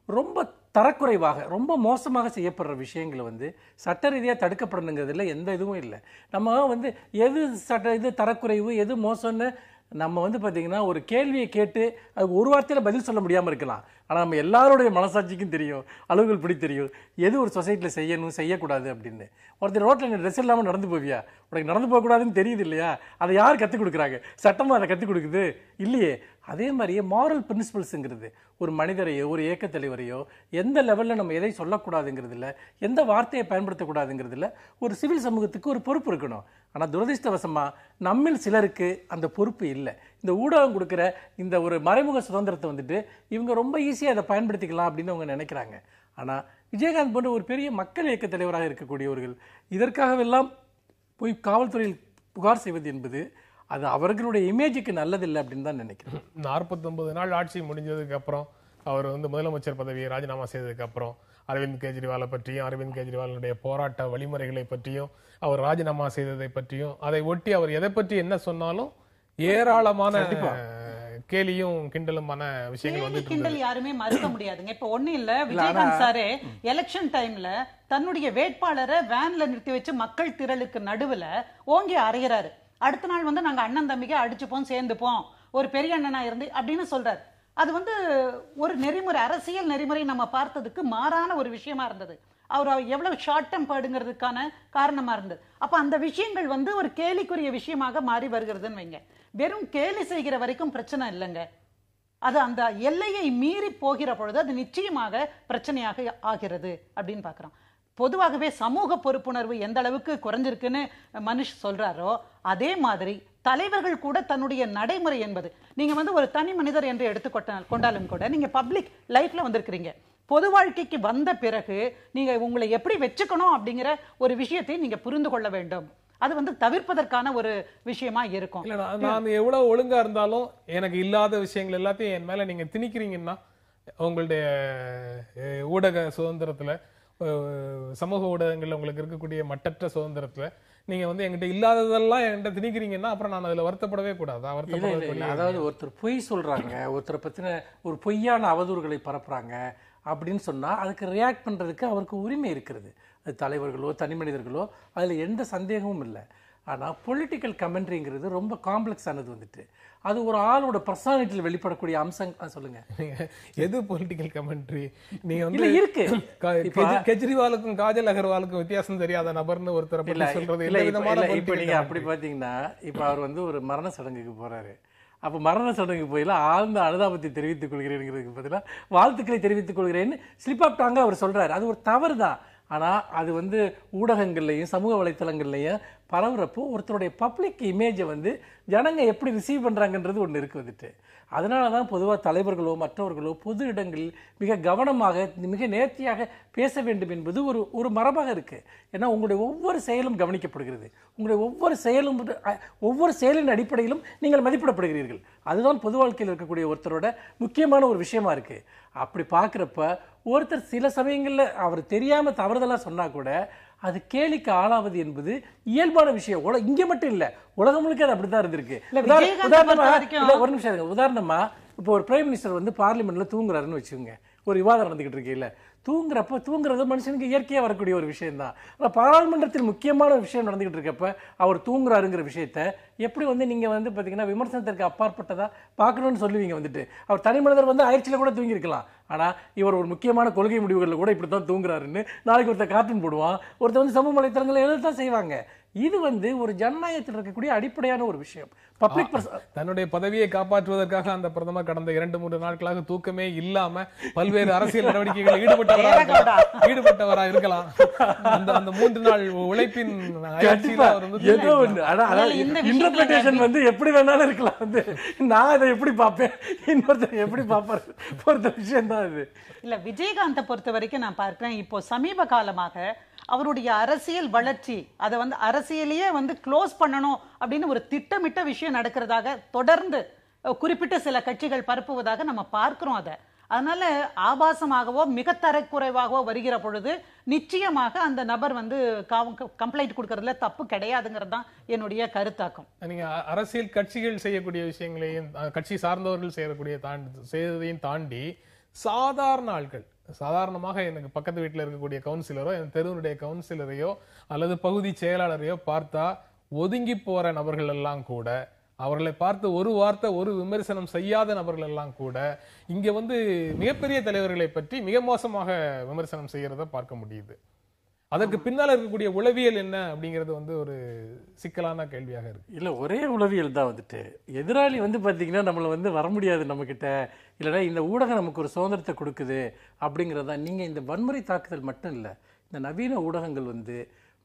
[SPEAKER 3] ரொம்ப தரக்குறைவாக ரொம்ப மோசமாக செய்யப்படுற விஷயங்களை வந்து சட்ட ரீதியாக தடுக்கப்படணுங்கிறதுல எந்த இதுவும் இல்லை. நம்ம வந்து எது இது தரக்குறைவு எது மோசம்னு நம்ம வந்து பார்த்திங்கன்னா ஒரு கேள்வியை கேட்டு அதுக்கு ஒரு வார்த்தையில் பதில் சொல்ல முடியாமல் இருக்கலாம். ஆனால் நம்ம எல்லாருடைய மனசாட்சிக்கும் தெரியும், அளவுகள் படி தெரியும் எது ஒரு சொசைட்டியில் செய்யணும் செய்யக்கூடாது அப்படின்னு. ஒருத்தர் ரோட்டில் நீ ட்ரெஸ் இல்லாமல் நடந்து போவியா? உனக்கு நடந்து போகக்கூடாதுன்னு தெரியுது இல்லையா? அதை யார் கற்றுக் கொடுக்குறாங்க? சட்டமாக அதை கற்றுக் கொடுக்குது இல்லையே. அதே மாதிரியே மாரல் பிரின்சிபல்ஸுங்கிறது ஒரு மனிதரையோ ஒரு இயக்கத் தலைவரையோ எந்த லெவலில் நம்ம எதை சொல்லக்கூடாதுங்கிறதுல, எந்த வார்த்தையை பயன்படுத்தக்கூடாதுங்கிறதுல ஒரு சிவில் சமூகத்துக்கு ஒரு பொறுப்பு இருக்கணும். ஆனால் துரதிர்ஷ்டவசமாக நம்மில் சிலருக்கு அந்த பொறுப்பு இல்லை. இந்த ஊடகம் கொடுக்குற இந்த ஒரு மறைமுக சுதந்திரத்தை வந்துட்டு இவங்க ரொம்ப ஈஸியாக அதை பயன்படுத்திக்கலாம் அப்படின்னு அவங்க நினைக்கிறாங்க. ஆனால் விஜயகாந்த் போன்ற ஒரு பெரிய மக்கள் இயக்க தலைவராக இருக்கக்கூடியவர்கள் இதற்காகவெல்லாம் போய் காவல்துறையில் புகார் செய்வது என்பது அது அவர்களுடைய இமேஜுக்கு நல்லதில்லை அப்படின்னு தான் நினைக்கிறேன்.
[SPEAKER 1] 49 நாள் ஆட்சி முடிஞ்சதுக்கு அப்புறம் அவர் வந்து முதலமைச்சர் பதவியை ராஜினாமா செய்ததுக்கு அப்புறம் அரவிந்த் கெஜ்ரிவாலை பற்றியும் அரவிந்த் கெஜ்ரிவாலுடைய போராட்ட வழிமுறைகளை பற்றியும் அவர் ராஜினாமா செய்ததை பற்றியும் அதை ஒட்டி அவர் எதை பற்றி என்ன சொன்னாலும் ஏராளமான கேலியும் கிண்டலுமான விஷயங்கள் வந்து
[SPEAKER 2] கிண்டல் யாருமே மறுக்க முடியாதுங்க. இப்ப ஒண்ணு இல்ல, விஜயகாந்த் சாரே எலெக்ஷன் டைம்ல தன்னுடைய வேட்பாளரை வேன்ல நிறுத்தி வச்சு மக்கள் திரளுக்கு நடுவுல ஓங்கி அறையிறாரு. அடுத்த நாள் வந்து நாங்க அண்ணன் தம்பிக்கு அடிச்சுப்போம் சேர்ந்துப்போம் ஒரு பெரிய அண்ணனா இருந்து அப்படின்னு சொல்றாரு. அது வந்து ஒரு நெறிமுறை, அரசியல் நெறிமுறை நம்ம பார்த்ததுக்கு மாறான ஒரு விஷயமா இருந்தது. அவர் எவ்வளவு ஷார்ட் டெம்பர்டுங்கிறதுக்கான காரணமா இருந்தது. அப்ப அந்த விஷயங்கள் வந்து ஒரு கேலிக்குரிய விஷயமாக மாறி வருகிறதுன்னு வைங்க. வெறும் கேலி செய்கிற வரைக்கும் பிரச்சனை இல்லைங்க. அது அந்த எல்லையை மீறி போகிற பொழுது அது நிச்சயமாக பிரச்சனையாக ஆகிறது அப்படின்னு பார்க்கிறோம். பொதுவாகவே சமூக பொறுப்புணர்வு எந்த அளவுக்கு குறைஞ்சிருக்குன்னு மனுஷ் சொல்றாரோ அதே மாதிரி தலைவர்கள் கூட தன்னுடைய நடைமுறை என்பது, நீங்க வந்து ஒரு தனி மனிதர் என்று எடுத்துக்கொண்டாலும் கூட நீங்க பப்ளிக் லைஃப்ல வந்திருக்கிறீங்க. பொது வாழ்க்கைக்கு வந்த பிறகு நீங்க உங்களை எப்படி வச்சுக்கணும் அப்படிங்கிற ஒரு விஷயத்தை நீங்க புரிந்து கொள்ள வேண்டும். அது வந்து தவிர்ப்பதற்கான ஒரு விஷயமா இருக்கும்.
[SPEAKER 1] நான் எவ்வளவு ஒழுங்கா இருந்தாலும் எனக்கு இல்லாத விஷயங்கள் எல்லாத்தையும் என் மேல நீங்க திணிக்கிறீங்கன்னா உங்களுடைய ஊடக சுதந்திரத்துல, சமூக ஊடகங்கள்ல உங்களுக்கு இருக்கக்கூடிய மட்டற்ற சுதந்திரத்துல நீங்க வந்து என்கிட்ட இல்லாததெல்லாம் என்கிட்ட திணிக்கிறீங்கன்னா அப்புறம் நான் அதுல வருத்தப்படவே கூடாது.
[SPEAKER 3] அதாவது ஒருத்தர் பொய் சொல்றாங்க, ஒருத்தரை பத்தின ஒரு பொய்யான அவதூறுகளை பரப்புறாங்க அப்படின்னு சொன்னா அதுக்கு ரியாக்ட் பண்றதுக்கு அவருக்கு உரிமை இருக்கிறது. அது தலைவர்களோ தனி மனிதர்களோ அதுல எந்த சந்தேகமும் இல்லை. ஆனால் பொலிட்டிக்கல் கமெண்ட்ரிங்கிறது ரொம்ப காம்ப்ளெக்ஸ் ஆனது வந்துட்டு. அது ஒரு ஆளோட பர்சனாலிட்டியில் வெளிப்படக்கூடிய அம்சம். சொல்லுங்க,
[SPEAKER 1] எது பொலிட்டிக்கல் கமெண்ட்ரி? நீங்க வந்து
[SPEAKER 3] இருக்கு
[SPEAKER 1] கெஜ்ரிவாலுக்கும் காஜல் அகர்வாலுக்கும் வித்தியாசம் தெரியாத நபர்னு ஒருத்தர் சொல்றது.
[SPEAKER 3] இப்ப நீங்க அப்படி பாத்தீங்கன்னா இப்ப அவர் வந்து ஒரு மரண சடங்குக்கு போறாரு. அப்போ மரண சடங்குக்கு போயில ஆழ்ந்த அனுதாபத்தை தெரிவித்துக் கொள்கிறேங்கிறதுக்கு பதிலாக வாழ்த்துக்களை தெரிவித்துக் கொள்கிறேன்னு ஸ்லிப் ஆப்டாங்க அவர் சொல்றாரு. அது ஒரு தவறு தான். ஆனால் அது வந்து ஊடகங்கள்லையும் சமூக வலைத்தளங்கள்லையும் பரவுறப்போ ஒருத்தருடைய பப்ளிக் இமேஜை வந்து ஜனங்க எப்படி ரிசீவ் பண்ணுறாங்கன்றது ஒன்று இருக்கு வந்துட்டு. அதனால தான் பொதுவாக தலைவர்களோ மற்றவர்களோ பொது இடங்களில் மிக கவனமாக மிக நேர்த்தியாக பேச வேண்டும் என்பது ஒரு மரபாக இருக்குது. ஏன்னா உங்களுடைய ஒவ்வொரு செயலும் கவனிக்கப்படுகிறது. உங்களுடைய ஒவ்வொரு செயலின் அடிப்படையிலும் நீங்கள் மதிப்பிடப்படுகிறீர்கள். அதுதான் பொது வாழ்க்கையில் இருக்கக்கூடிய ஒருத்தரோட முக்கியமான ஒரு விஷயமா இருக்குது. அப்படி பார்க்குறப்ப ஒருத்தர் சில சமயங்களில் அவர் தெரியாமல் தவறுதலாக சொன்னால் கூட அது கேலிக்கு ஆளாவது என்பது இயல்பான விஷயம். இங்க மட்டும் இல்ல, உலகம் முழுக்க அது அப்படித்தான் இருந்திருக்கு. ஒரு நிமிஷம் இருங்க. உதாரணமா இப்போ ஒரு பிரைம் மினிஸ்டர் வந்து பார்லிமெண்ட்ல தூங்குறாருன்னு வச்சுக்கோங்க, ஒரு விவாதம் நடந்துகிட்டு இருக்கீங்கல்ல, தூங்குறது மனுஷனுக்கு இயற்கையா வரக்கூடிய ஒரு விஷயம் தான். பாராளுமன்றத்தில் முக்கியமான விஷயம் நடந்துகிட்டு இருக்கப்ப அவர் தூங்குறாருங்கிற விஷயத்த எப்படி வந்து நீங்க வந்து பாத்தீங்கன்னா விமர்சனத்திற்கு அப்பாற்பட்டதா பார்க்கணும்னு சொல்லுவீங்க? வந்துட்டு அவர் தனி மனிதர் வந்து ஆயிற்சியில கூட தூங்கி இருக்கலாம். ஆனா இவர் ஒரு முக்கியமான கொள்கை முடிவுகளில் கூட இப்படித்தான் தூங்குறாருன்னு நாளைக்கு ஒருத்தர் கார்ட்டூன் போடுவான், ஒருத்தர் வந்து சமூக வலைத்தளங்களை எழுதத்தான் செய்வாங்க. இது வந்து ஒரு ஜனநாயகத்தில் இருக்கக்கூடிய அடிப்படையான ஒரு விஷயம். பப்ளிக்
[SPEAKER 1] தன்னுடைய பதவியை காப்பாற்றுவதற்காக அந்த பிரதமர் கடந்த 2-3 நாட்களாக தூக்கமே இல்லாம பல்வேறு அரசியல் நடவடிக்கைகளில் ஈடுபட்டவரா இருக்கலாம். அந்த 3 நாள் உழைப்பின்
[SPEAKER 3] இன்டர்பிரேஷன் வந்து எப்படி வேணாலும் இருக்கலாம். வந்து நான் அதை எப்படி பார்ப்பேன், இன்னொருத்தர் எப்படி பார்ப்பாரு, பொறுத்த விஷயம் தான் இது.
[SPEAKER 2] இல்ல, விஜயகாந்தை பொறுத்த வரைக்கும் நான் பார்க்கிறேன், இப்போ சமீப காலமாக அவருடைய அரசியல் வளர்ச்சி, அதை வந்து அரசியலையே வந்து க்ளோஸ் பண்ணணும் அப்படின்னு ஒரு திட்டமிட்ட விஷயம் நடக்கிறதாக தொடர்ந்து குறிப்பிட்ட சில கட்சிகள் பரப்புவதாக நம்ம பார்க்கிறோம். அதனால ஆபாசமாகவோ மிக தரக்குறைவாகவோ வருகிற பொழுது நிச்சயமாக அந்த நபர் வந்து கம்ப்ளைண்ட் கொடுக்கறதுல தப்பு கிடையாதுங்கிறது தான் என்னுடைய கருத்தாக்கம்.
[SPEAKER 1] நீங்க அரசியல் கட்சிகள் செய்யக்கூடிய விஷயங்களையும் கட்சி சார்ந்தவர்கள் செய்யறதையும் தாண்டி சாதாரண ஆட்கள், சாதாரணமாக எனக்கு பக்கத்து வீட்டில் இருக்கக்கூடிய கவுன்சிலரோ என் தெருவனுடைய கவுன்சிலரையோ அல்லது பகுதி செயலாளரையோ பார்த்தா ஒதுங்கி போற நபர்கள் எல்லாம் கூட, அவர்களை பார்த்து ஒரு வார்த்தை ஒரு விமர்சனம் செய்யாத நபர்கள் எல்லாம் கூட இங்க வந்து மிகப்பெரிய தலைவர்களை பற்றி மிக மோசமாக விமர்சனம் செய்யறத பார்க்க முடியுது. அதற்கு பின்னால இருக்கக்கூடிய உளவியல் என்ன அப்படிங்கிறது வந்து ஒரு சிக்கலான கேள்வியாக இருக்கு.
[SPEAKER 3] இல்ல, ஒரே உளவியல் தான். வந்துட்டு எதிராளி வந்து பாத்தீங்கன்னா நம்மள வந்து வர முடியாது நம்ம கிட்ட, இல்லைன்னா இந்த ஊடகம் நமக்கு ஒரு சுதந்திரத்தை கொடுக்குது அப்படிங்கிறதா. நீங்க இந்த வன்முறை தாக்குதல் மட்டும் இல்ல, இந்த நவீன ஊடகங்கள் வந்து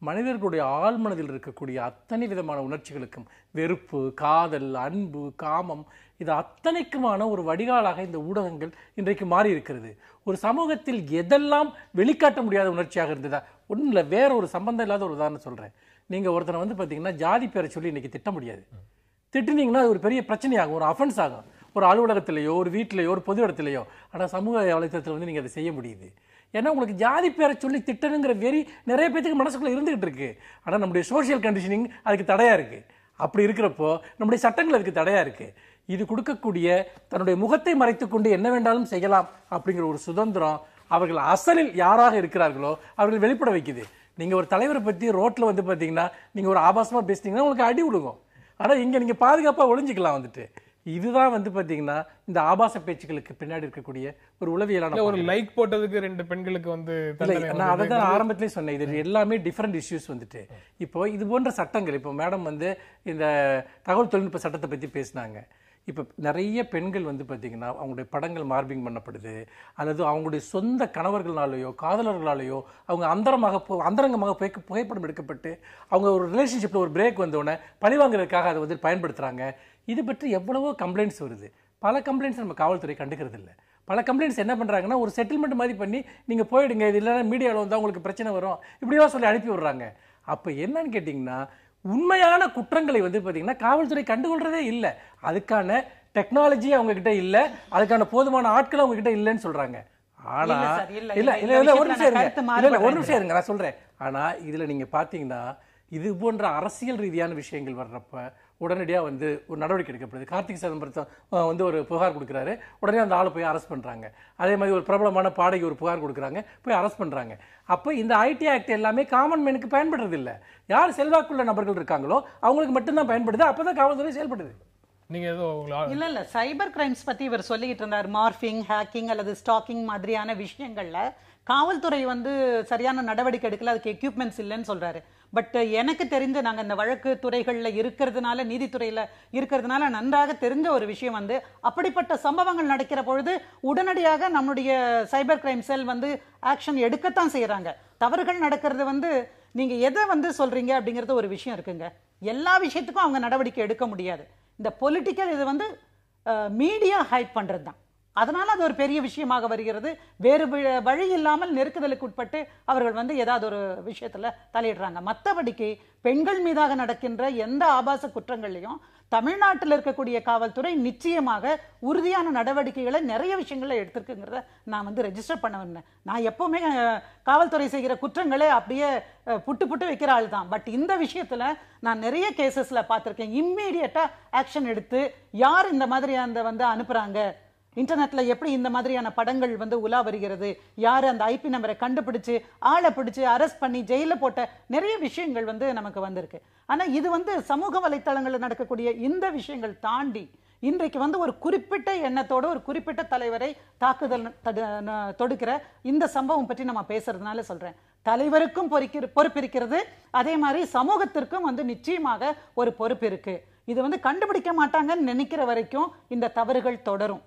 [SPEAKER 3] மனிதர்களுடைய ஆழ்மனதில் இருக்கக்கூடிய அத்தனை விதமான உணர்ச்சிகளுக்கும், வெறுப்பு, காதல், அன்பு, காமம், இது அத்தனைக்குமான ஒரு வடிகாலாக இந்த ஊடகங்கள் இன்றைக்கு மாறி இருக்கிறது. ஒரு சமூகத்தில் எதெல்லாம் வெளிக்காட்ட முடியாத உணர்ச்சியாக இருந்ததா? ஒன்றும் இல்லை, வேற ஒரு சம்பந்தம் இல்லாத ஒரு உதாரணம் சொல்றேன். நீங்க ஒருத்தனை வந்து பாத்தீங்கன்னா ஜாதி பேரை சொல்லி இன்னைக்கு திட்ட முடியாது. திட்டுனீங்கன்னா அது ஒரு பெரிய பிரச்சனையாகும், ஒரு அஃபென்ஸ் ஆகும், ஒரு அலுவலகத்திலேயோ ஒரு வீட்டிலேயோ ஒரு பொது இடத்துலையோ. ஆனால் சமூக வலைத்தளத்தில் வந்து நீங்கள் அதை செய்ய முடியுது. ஏன்னா உங்களுக்கு ஜாதி பேரை சொல்லி திட்டணுங்கிற வெறி நிறைய பேருக்கு மனசுக்குள்ள இருந்துகிட்டு இருக்கு. ஆனால் நம்முடைய சோசியல் கண்டிஷனிங் அதுக்கு தடையா இருக்கு. அப்படி இருக்கிறப்போ நம்முடைய சட்டங்கள் அதுக்கு தடையா இருக்கு. இது கொடுக்கக்கூடிய தன்னுடைய முகத்தை மறைத்துக் கொண்டு என்ன வேண்டாலும் செய்யலாம் அப்படிங்கிற ஒரு சுதந்திரம் அவர்கள் அசலில் யாராக இருக்கிறார்களோ அவர்கள் வெளிப்பட வைக்குது. நீங்க ஒரு தலைவரை பத்தி ரோட்ல வந்து பாத்தீங்கன்னா நீங்க ஒரு ஆபாசமா பேசிட்டீங்கன்னா உங்களுக்கு அடி விடுவோம். ஆனா இங்க நீங்க பாதுகாப்பா ஒளிஞ்சிக்கலாம். வந்துட்டு இதுதான் வந்து பாத்தீங்கன்னா இந்த ஆபாச பேச்சுக்களுக்கு பின்னாடி இருக்கக்கூடிய ஒரு உளவியலான.
[SPEAKER 1] ஒரு லைக் போட்டதுக்கு 2 பெண்களுக்கு வந்து
[SPEAKER 3] நான் அதை தான் ஆரம்பத்திலே சொன்னேன். இது எல்லாமே டிஃபரெண்ட் இஷ்யூஸ். வந்துட்டு இப்போ இது போன்ற சட்டங்கள், இப்போ மேடம் வந்து இந்த தகவல் தொழில்நுட்ப சட்டத்தை பத்தி பேசினாங்க. இப்போ நிறைய பெண்கள் வந்து பார்த்தீங்கன்னா அவங்களுடைய படங்கள் மார்பிங் பண்ணப்படுது, அல்லது அவங்களுடைய சொந்த கணவர்களாலேயோ காதலர்களாலேயோ அவங்க அந்தரங்கமாக புகைப்படம் எடுக்கப்பட்டு அவங்க ஒரு ரிலேஷன்ஷிப்பில் ஒரு பிரேக் வந்தோடனே பழிவாங்கிறதுக்காக அதை வந்து பயன்படுத்துகிறாங்க. இது பற்றி எவ்வளவோ கம்ப்ளைண்ட்ஸ் வருது. பல கம்ப்ளைண்ட்ஸ் நம்ம காவல்துறை கண்டுக்கிறது இல்லை. பல கம்ப்ளைண்ட்ஸ் என்ன பண்ணுறாங்கன்னா ஒரு செட்டில்மெண்ட் மாதிரி பண்ணி நீங்கள் போயிடுங்க, இது இல்லைன்னா மீடியாவில் வந்தால் உங்களுக்கு பிரச்சனை வரும், இப்படிலாம் சொல்லி அனுப்பி விடுறாங்க. அப்போ என்னன்னு கேட்டிங்கன்னா உண்மையான குற்றங்களை வந்து பார்த்தீங்கன்னா காவல்துறை கண்டுகொள்றதே இல்லை. அதுக்கான டெக்னாலஜி அவங்க கிட்ட இல்ல, அதுக்கான போதுமான ஆட்கள் அவங்க கிட்ட இல்லைன்னு சொல்றாங்க. ஆனா ஒரு நிமிஷம் இருங்க, நான் சொல்றேன். ஆனா இதுல நீங்க பாத்தீங்கன்னா இது போன்ற அரசியல் ரீதியான விஷயங்கள் வர்றப்ப உடனடியா வந்து ஒரு நடவடிக்கை எடுக்கப்படுது. கார்த்திக் சிதம்பரத்தை வந்து ஒரு புகார் கொடுக்குறாரு, உடனே அந்த ஆளை போய் அரெஸ்ட் பண்றாங்க. அதே மாதிரி ஒரு பிரபலமான பாடகி ஒரு புகார் கொடுக்குறாங்க, போய் அரெஸ்ட் பண்றாங்க. அப்ப இந்த ஐடி ஆக்ட் எல்லாமே காமன் மேனுக்கு பயன்படுறது இல்ல. யார் செல்வாக்குள்ள நபர்கள் இருக்காங்களோ அவங்களுக்கு மட்டும்தான் பயன்படுது. அப்பதான் காவல்துறை செயல்படுது.
[SPEAKER 1] நீங்க ஏதோ
[SPEAKER 2] இல்ல சைபர் கிரைம்ஸ் பத்தி இவர் சொல்லிட்டு இருந்தார். மார்பிங், ஹேக்கிங் அல்லது ஸ்டாக்கிங் மாதிரியான விஷயங்கள்ல காவல்துறை வந்து சரியான நடவடிக்கை எடுக்கல, அதுக்கு எக்யூப்மெண்ட்ஸ் இல்லைன்னு சொல்றாரு. பட் எனக்கு தெரிஞ்ச நாங்க இந்த வழக்கு துறைகள்ல இருக்கிறதுனால, நீதித்துறையில இருக்கிறதுனால நன்றாக தெரிஞ்ச ஒரு விஷயம் வந்து அப்படிப்பட்ட சம்பவங்கள் நடக்கிற பொழுது உடனடியாக நம்முடைய சைபர் கிரைம் செல் வந்து ஆக்ஷன் எடுக்கத்தான் செய்யறாங்க. தவறுகள் நடக்கிறது வந்து நீங்க எதை வந்து சொல்றீங்க அப்படிங்கறது ஒரு விஷயம் இருக்குங்க. எல்லா விஷயத்துக்கும் அவங்க நடவடிக்கை எடுக்க முடியாது. இந்த பொலிட்டிக்கல் இது வந்து மீடியா ஹைப் பண்றது தான். அதனால அது ஒரு பெரிய விஷயமாக வருகிறது. வேறு வழி இல்லாமல் நெருக்குதலுக்கு உட்பட்டு அவர்கள் வந்து ஏதாவது ஒரு விஷயத்துல தலையிடுறாங்க. மற்றபடிக்கு பெண்கள் மீதாக நடக்கின்ற எந்த ஆபாச குற்றங்களையும் தமிழ்நாட்டில் இருக்கக்கூடிய காவல்துறை நிச்சயமாக உறுதியான நடவடிக்கைகளை நிறைய விஷயங்களை எடுத்திருக்குங்கிறத நான் வந்து ரெஜிஸ்டர் பண்ண வந்தேன். நான் எப்பவுமே காவல்துறை செய்கிற குற்றங்களை அப்படியே புட்டு புட்டு வைக்கிற ஆள் தான். பட் இந்த விஷயத்துல நான் நிறைய கேசஸ்ல பார்த்திருக்கேன். இம்மீடியட்டா ஆக்ஷன் எடுத்து யார் இந்த மாதிரி அந்த வந்து அனுப்புறாங்க, இன்டர்நெட்ல எப்படி இந்த மாதிரியான படங்கள் வந்து உலா வருகிறது, யாரு அந்த ஐபி நம்பரை கண்டுபிடிச்சு ஆளை பிடிச்சு அரெஸ்ட் பண்ணி ஜெயில போட்ட நிறைய விஷயங்கள் வந்து நமக்கு வந்திருக்கு. ஆனா இது வந்து சமூக வலைத்தளங்களில் நடக்கக்கூடிய இந்த விஷயங்கள் தாண்டி இன்றைக்கு வந்து ஒரு குறிப்பிட்ட எண்ணத்தோட ஒரு குறிப்பிட்ட தலைவரை தாக்குதல் தொடுக்கிற இந்த சம்பவம் பற்றி நம்ம பேசுறதுனால சொல்றேன். தலைவருக்கும் பொறுப்பு இருக்கிறது, அதே மாதிரி சமூகத்திற்கும் வந்து நிச்சயமாக ஒரு பொறுப்பு இருக்கு. இது வந்து கண்டுபிடிக்க மாட்டாங்கன்னு நினைக்கிற வரைக்கும் இந்த தவறுகள் தொடரும்.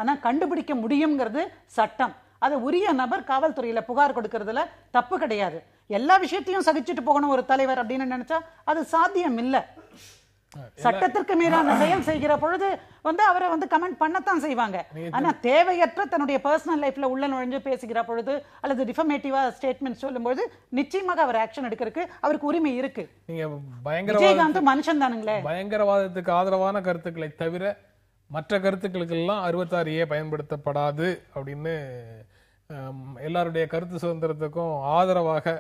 [SPEAKER 2] ஆனா கண்டுபிடிக்க முடியுங்கிறது சட்டம். அதை உரிய நபர் காவல்துறையில புகார் கொடுக்கறதுல தப்பு கிடையாது. எல்லா விஷயத்தையும் சகிச்சுட்டு போகணும் ஒரு தலைவர் அப்படின்னு நினைச்சா அது சாத்தியம் இல்ல. சட்டத்திற்கு மீறான செயல் செய்கிற பொழுது வந்து அவரை வந்து கமெண்ட் பண்ணத்தான் செய்வாங்க. ஆனா தேவையற்ற தன்னுடைய பர்சனல் லைஃப்ல உள்ள நுழைஞ்சு பேசுகிற பொழுது அல்லது டிஃபமேட்டிவா ஸ்டேட்மெண்ட் சொல்லும்போது நிச்சயமாக அவர் ஆக்ஷன் எடுக்கிறதுக்கு அவருக்கு உரிமை இருக்கு.
[SPEAKER 1] நீங்க
[SPEAKER 2] விஜயகாந்த் மனுஷன் தானுங்களே.
[SPEAKER 1] பயங்கரவாதத்துக்கு ஆதரவான கருத்துக்களை தவிர மற்ற கருத்துக்களுக்கெல்லாம் 66A பயன்படுத்தப்படாது அப்படின்னு எல்லாருடைய கருத்து சுதந்திரத்துக்கும் ஆதரவாக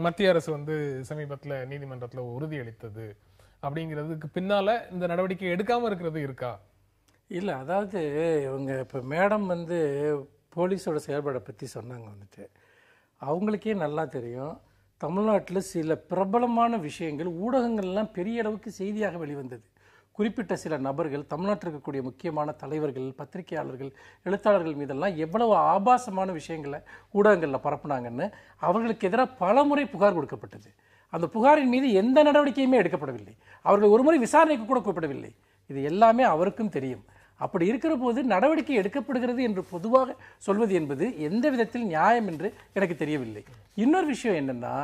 [SPEAKER 1] மத்திய அரசு வந்து சமீபத்தில் நீதிமன்றத்தில் உறுதியளித்தது. அப்படிங்கிறதுக்கு பின்னால இந்த நடவடிக்கை எடுக்காம இருக்கிறது இருக்கா?
[SPEAKER 3] இல்லை, அதாவது இவங்க இப்போ மேடம் வந்து போலீஸோட செயல்பாடை பற்றி சொன்னாங்க. வந்துட்டு அவங்களுக்கே நல்லா தெரியும், தமிழ்நாட்டில் சில பிரபலமான விஷயங்கள் ஊடகங்கள்லாம் பெரிய அளவுக்கு செய்தியாக வெளிவந்தது. குறிப்பிட்ட சில நபர்கள், தமிழ்நாட்டில் இருக்கக்கூடிய முக்கியமான தலைவர்கள், பத்திரிகையாளர்கள், எழுத்தாளர்கள் மீதெல்லாம் எவ்வளவு ஆபாசமான விஷயங்களை ஊடகங்களில் பரப்புனாங்கன்னு அவர்களுக்கு எதிராக பல முறை புகார் கொடுக்கப்பட்டது. அந்த புகாரின் மீது எந்த நடவடிக்கையுமே எடுக்கப்படவில்லை. அவர்கள் ஒரு முறை விசாரணைக்கு கூட கூப்பிடவில்லை. இது எல்லாமே அவருக்கும் தெரியும். அப்படி இருக்கிற போது நடவடிக்கை எடுக்கப்படுகிறது என்று பொதுவாக சொல்வது என்பது எந்த விதத்தில் நியாயம் என்று எனக்கு தெரியவில்லை. இன்னொரு விஷயம் என்னன்னா,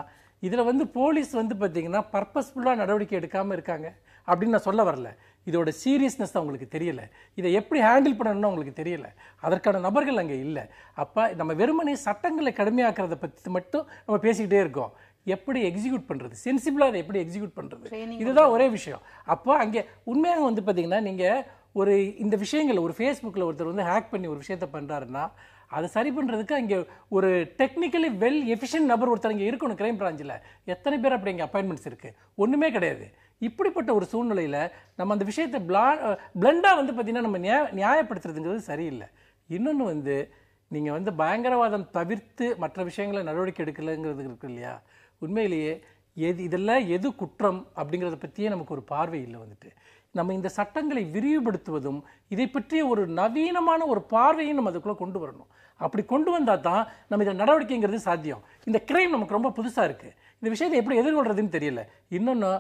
[SPEAKER 3] இதில் வந்து போலீஸ் வந்து பார்த்தீங்கன்னா பர்பஸ்ஃபுல்லாக நடவடிக்கை எடுக்காமல் இருக்காங்க அப்படின்னு நான் சொல்ல வரல. இதோட சீரியஸ்னஸ் அவங்களுக்கு தெரியல, இதை எப்படி ஹேண்டில் பண்ணணும்னு அவங்களுக்கு தெரியல, அதற்கான நபர்கள் அங்கே இல்லை. அப்போ நம்ம வெறுமனே சட்டங்களை கடுமையாக்குறத பற்றி மட்டும் நம்ம பேசிக்கிட்டே இருக்கோம். எப்படி எக்ஸிக்யூட் பண்ணுறது, சென்சிபிளாக அதை எப்படி எக்ஸிக்யூட் பண்ணுறது, இதுதான் ஒரே விஷயம். அப்போ அங்கே உண்மையாக வந்து பார்த்தீங்கன்னா நீங்கள் ஒரு இந்த விஷயங்கள் ஒரு ஃபேஸ்புக்கில் ஒருத்தர் வந்து ஹேக் பண்ணி ஒரு விஷயத்த பண்ணுறாருன்னா அதை சரி பண்ணுறதுக்கு அங்கே ஒரு டெக்னிக்கலி வெல் எஃபிஷியன்ட் நபர் ஒருத்தர் இங்கே இருக்கணும். கிரைம் பிரான்ச்சில் எத்தனை பேர் அப்படி இங்கே அப்பாயின்மெண்ட்ஸ் இருக்குது? ஒன்றுமே கிடையாது. இப்படிப்பட்ட ஒரு சூழ்நிலையில் நம்ம அந்த விஷயத்தை பிளண்டாக வந்து பார்த்தீங்கன்னா நம்ம நியாயப்படுத்துறதுங்கிறது சரியில்லை. இன்னொன்று வந்து நீங்கள் வந்து பயங்கரவாதம் தவிர்த்து மற்ற விஷயங்களை நடவடிக்கை எடுக்கலைங்கிறது இருக்கு இல்லையா? உண்மையிலேயே இதெல்லாம் எது குற்றம் அப்படிங்கிறத பற்றியே நமக்கு ஒரு பார்வை இல்லை. வந்துட்டு நம்ம இந்த சட்டங்களை விரிவுபடுத்துவதும் இதை பற்றிய ஒரு நவீனமான ஒரு பார்வையும் நம்ம அதுக்குள்ளே கொண்டு வரணும். அப்படி கொண்டு வந்தால் தான் நம்ம இதில் நடவடிக்கைங்கிறது சாத்தியம். இந்த கிரைம் நமக்கு ரொம்ப புதுசாக இருக்குது. இந்த விஷயத்தை எப்படி எதிர்கொள்றதுன்னு தெரியல. இன்னொன்று,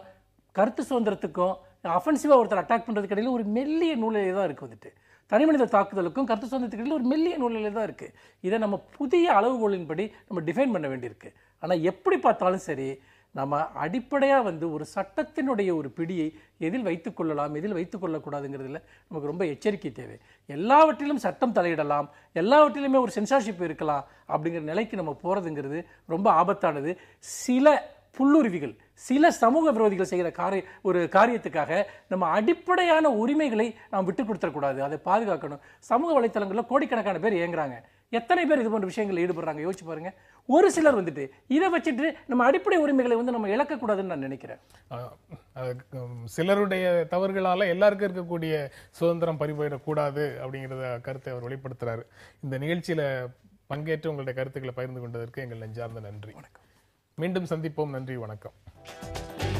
[SPEAKER 3] கருத்து சுதந்திரத்துக்கும் அஃபென்சிவாக ஒருத்தர் அட்டாக் பண்ணுறதுக்கு இடையில ஒரு மெல்லிய நூலிலே தான் இருக்குது. வந்துட்டு தனிமனித தாக்குதலுக்கும் கருத்து சுதந்திரத்துக்கு இடையில ஒரு மெல்லிய நூலிலே தான் இருக்குது. இதை நம்ம புதிய அளவுகோலின்படி நம்ம டிஃபைன் பண்ண வேண்டியிருக்கு. ஆனால் எப்படி பார்த்தாலும் சரி, நம்ம அடிப்படையாக வந்து ஒரு சட்டத்தினுடைய ஒரு பிடியை எதில் வைத்துக் கொள்ளலாம், எதில் வைத்துக் கொள்ளக்கூடாதுங்கிறதுல நமக்கு ரொம்ப எச்சரிக்கை தேவை. எல்லாவற்றிலும் சட்டம் தலையிடலாம், எல்லாவற்றிலுமே ஒரு சென்சார்ஷிப் இருக்கலாம் அப்படிங்கிற நிலைக்கு நம்ம போகிறதுங்கிறது ரொம்ப ஆபத்தானது. சில புல்லுருவிகள், சில சமூக விரோதிகள் செய்கிற ஒரு காரியத்துக்காக நம்ம அடிப்படையான உரிமைகளை நாம் விட்டு கொடுத்துடக்கூடாது. அதை பாதுகாக்கணும். சமூக வலைத்தளங்களில் கோடிக்கணக்கான பேர் இயங்குறாங்க. எத்தனை பேர் இது போன்ற விஷயங்கள் ஈடுபடுறாங்க யோசிச்சு பாருங்க. ஒரு சிலர் வந்துட்டு இதை வச்சுட்டு நம்ம அடிப்படை உரிமைகளை வந்து நம்ம இழக்கக்கூடாதுன்னு நான் நினைக்கிறேன்.
[SPEAKER 1] சிலருடைய தவறுகளால எல்லாருக்கும் இருக்கக்கூடிய சுதந்திரம் பறிபோயிடக்கூடாது அப்படிங்கிறத கருத்தை அவர் வெளிப்படுத்துறாரு. இந்த நிகழ்ச்சியில பங்கேற்று உங்களுடைய கருத்துக்களை பகிர்ந்து கொண்டதற்கு எங்கள் நெஞ்சார்ந்த நன்றி. வணக்கம். மீண்டும் சந்திப்போம். நன்றி, வணக்கம்.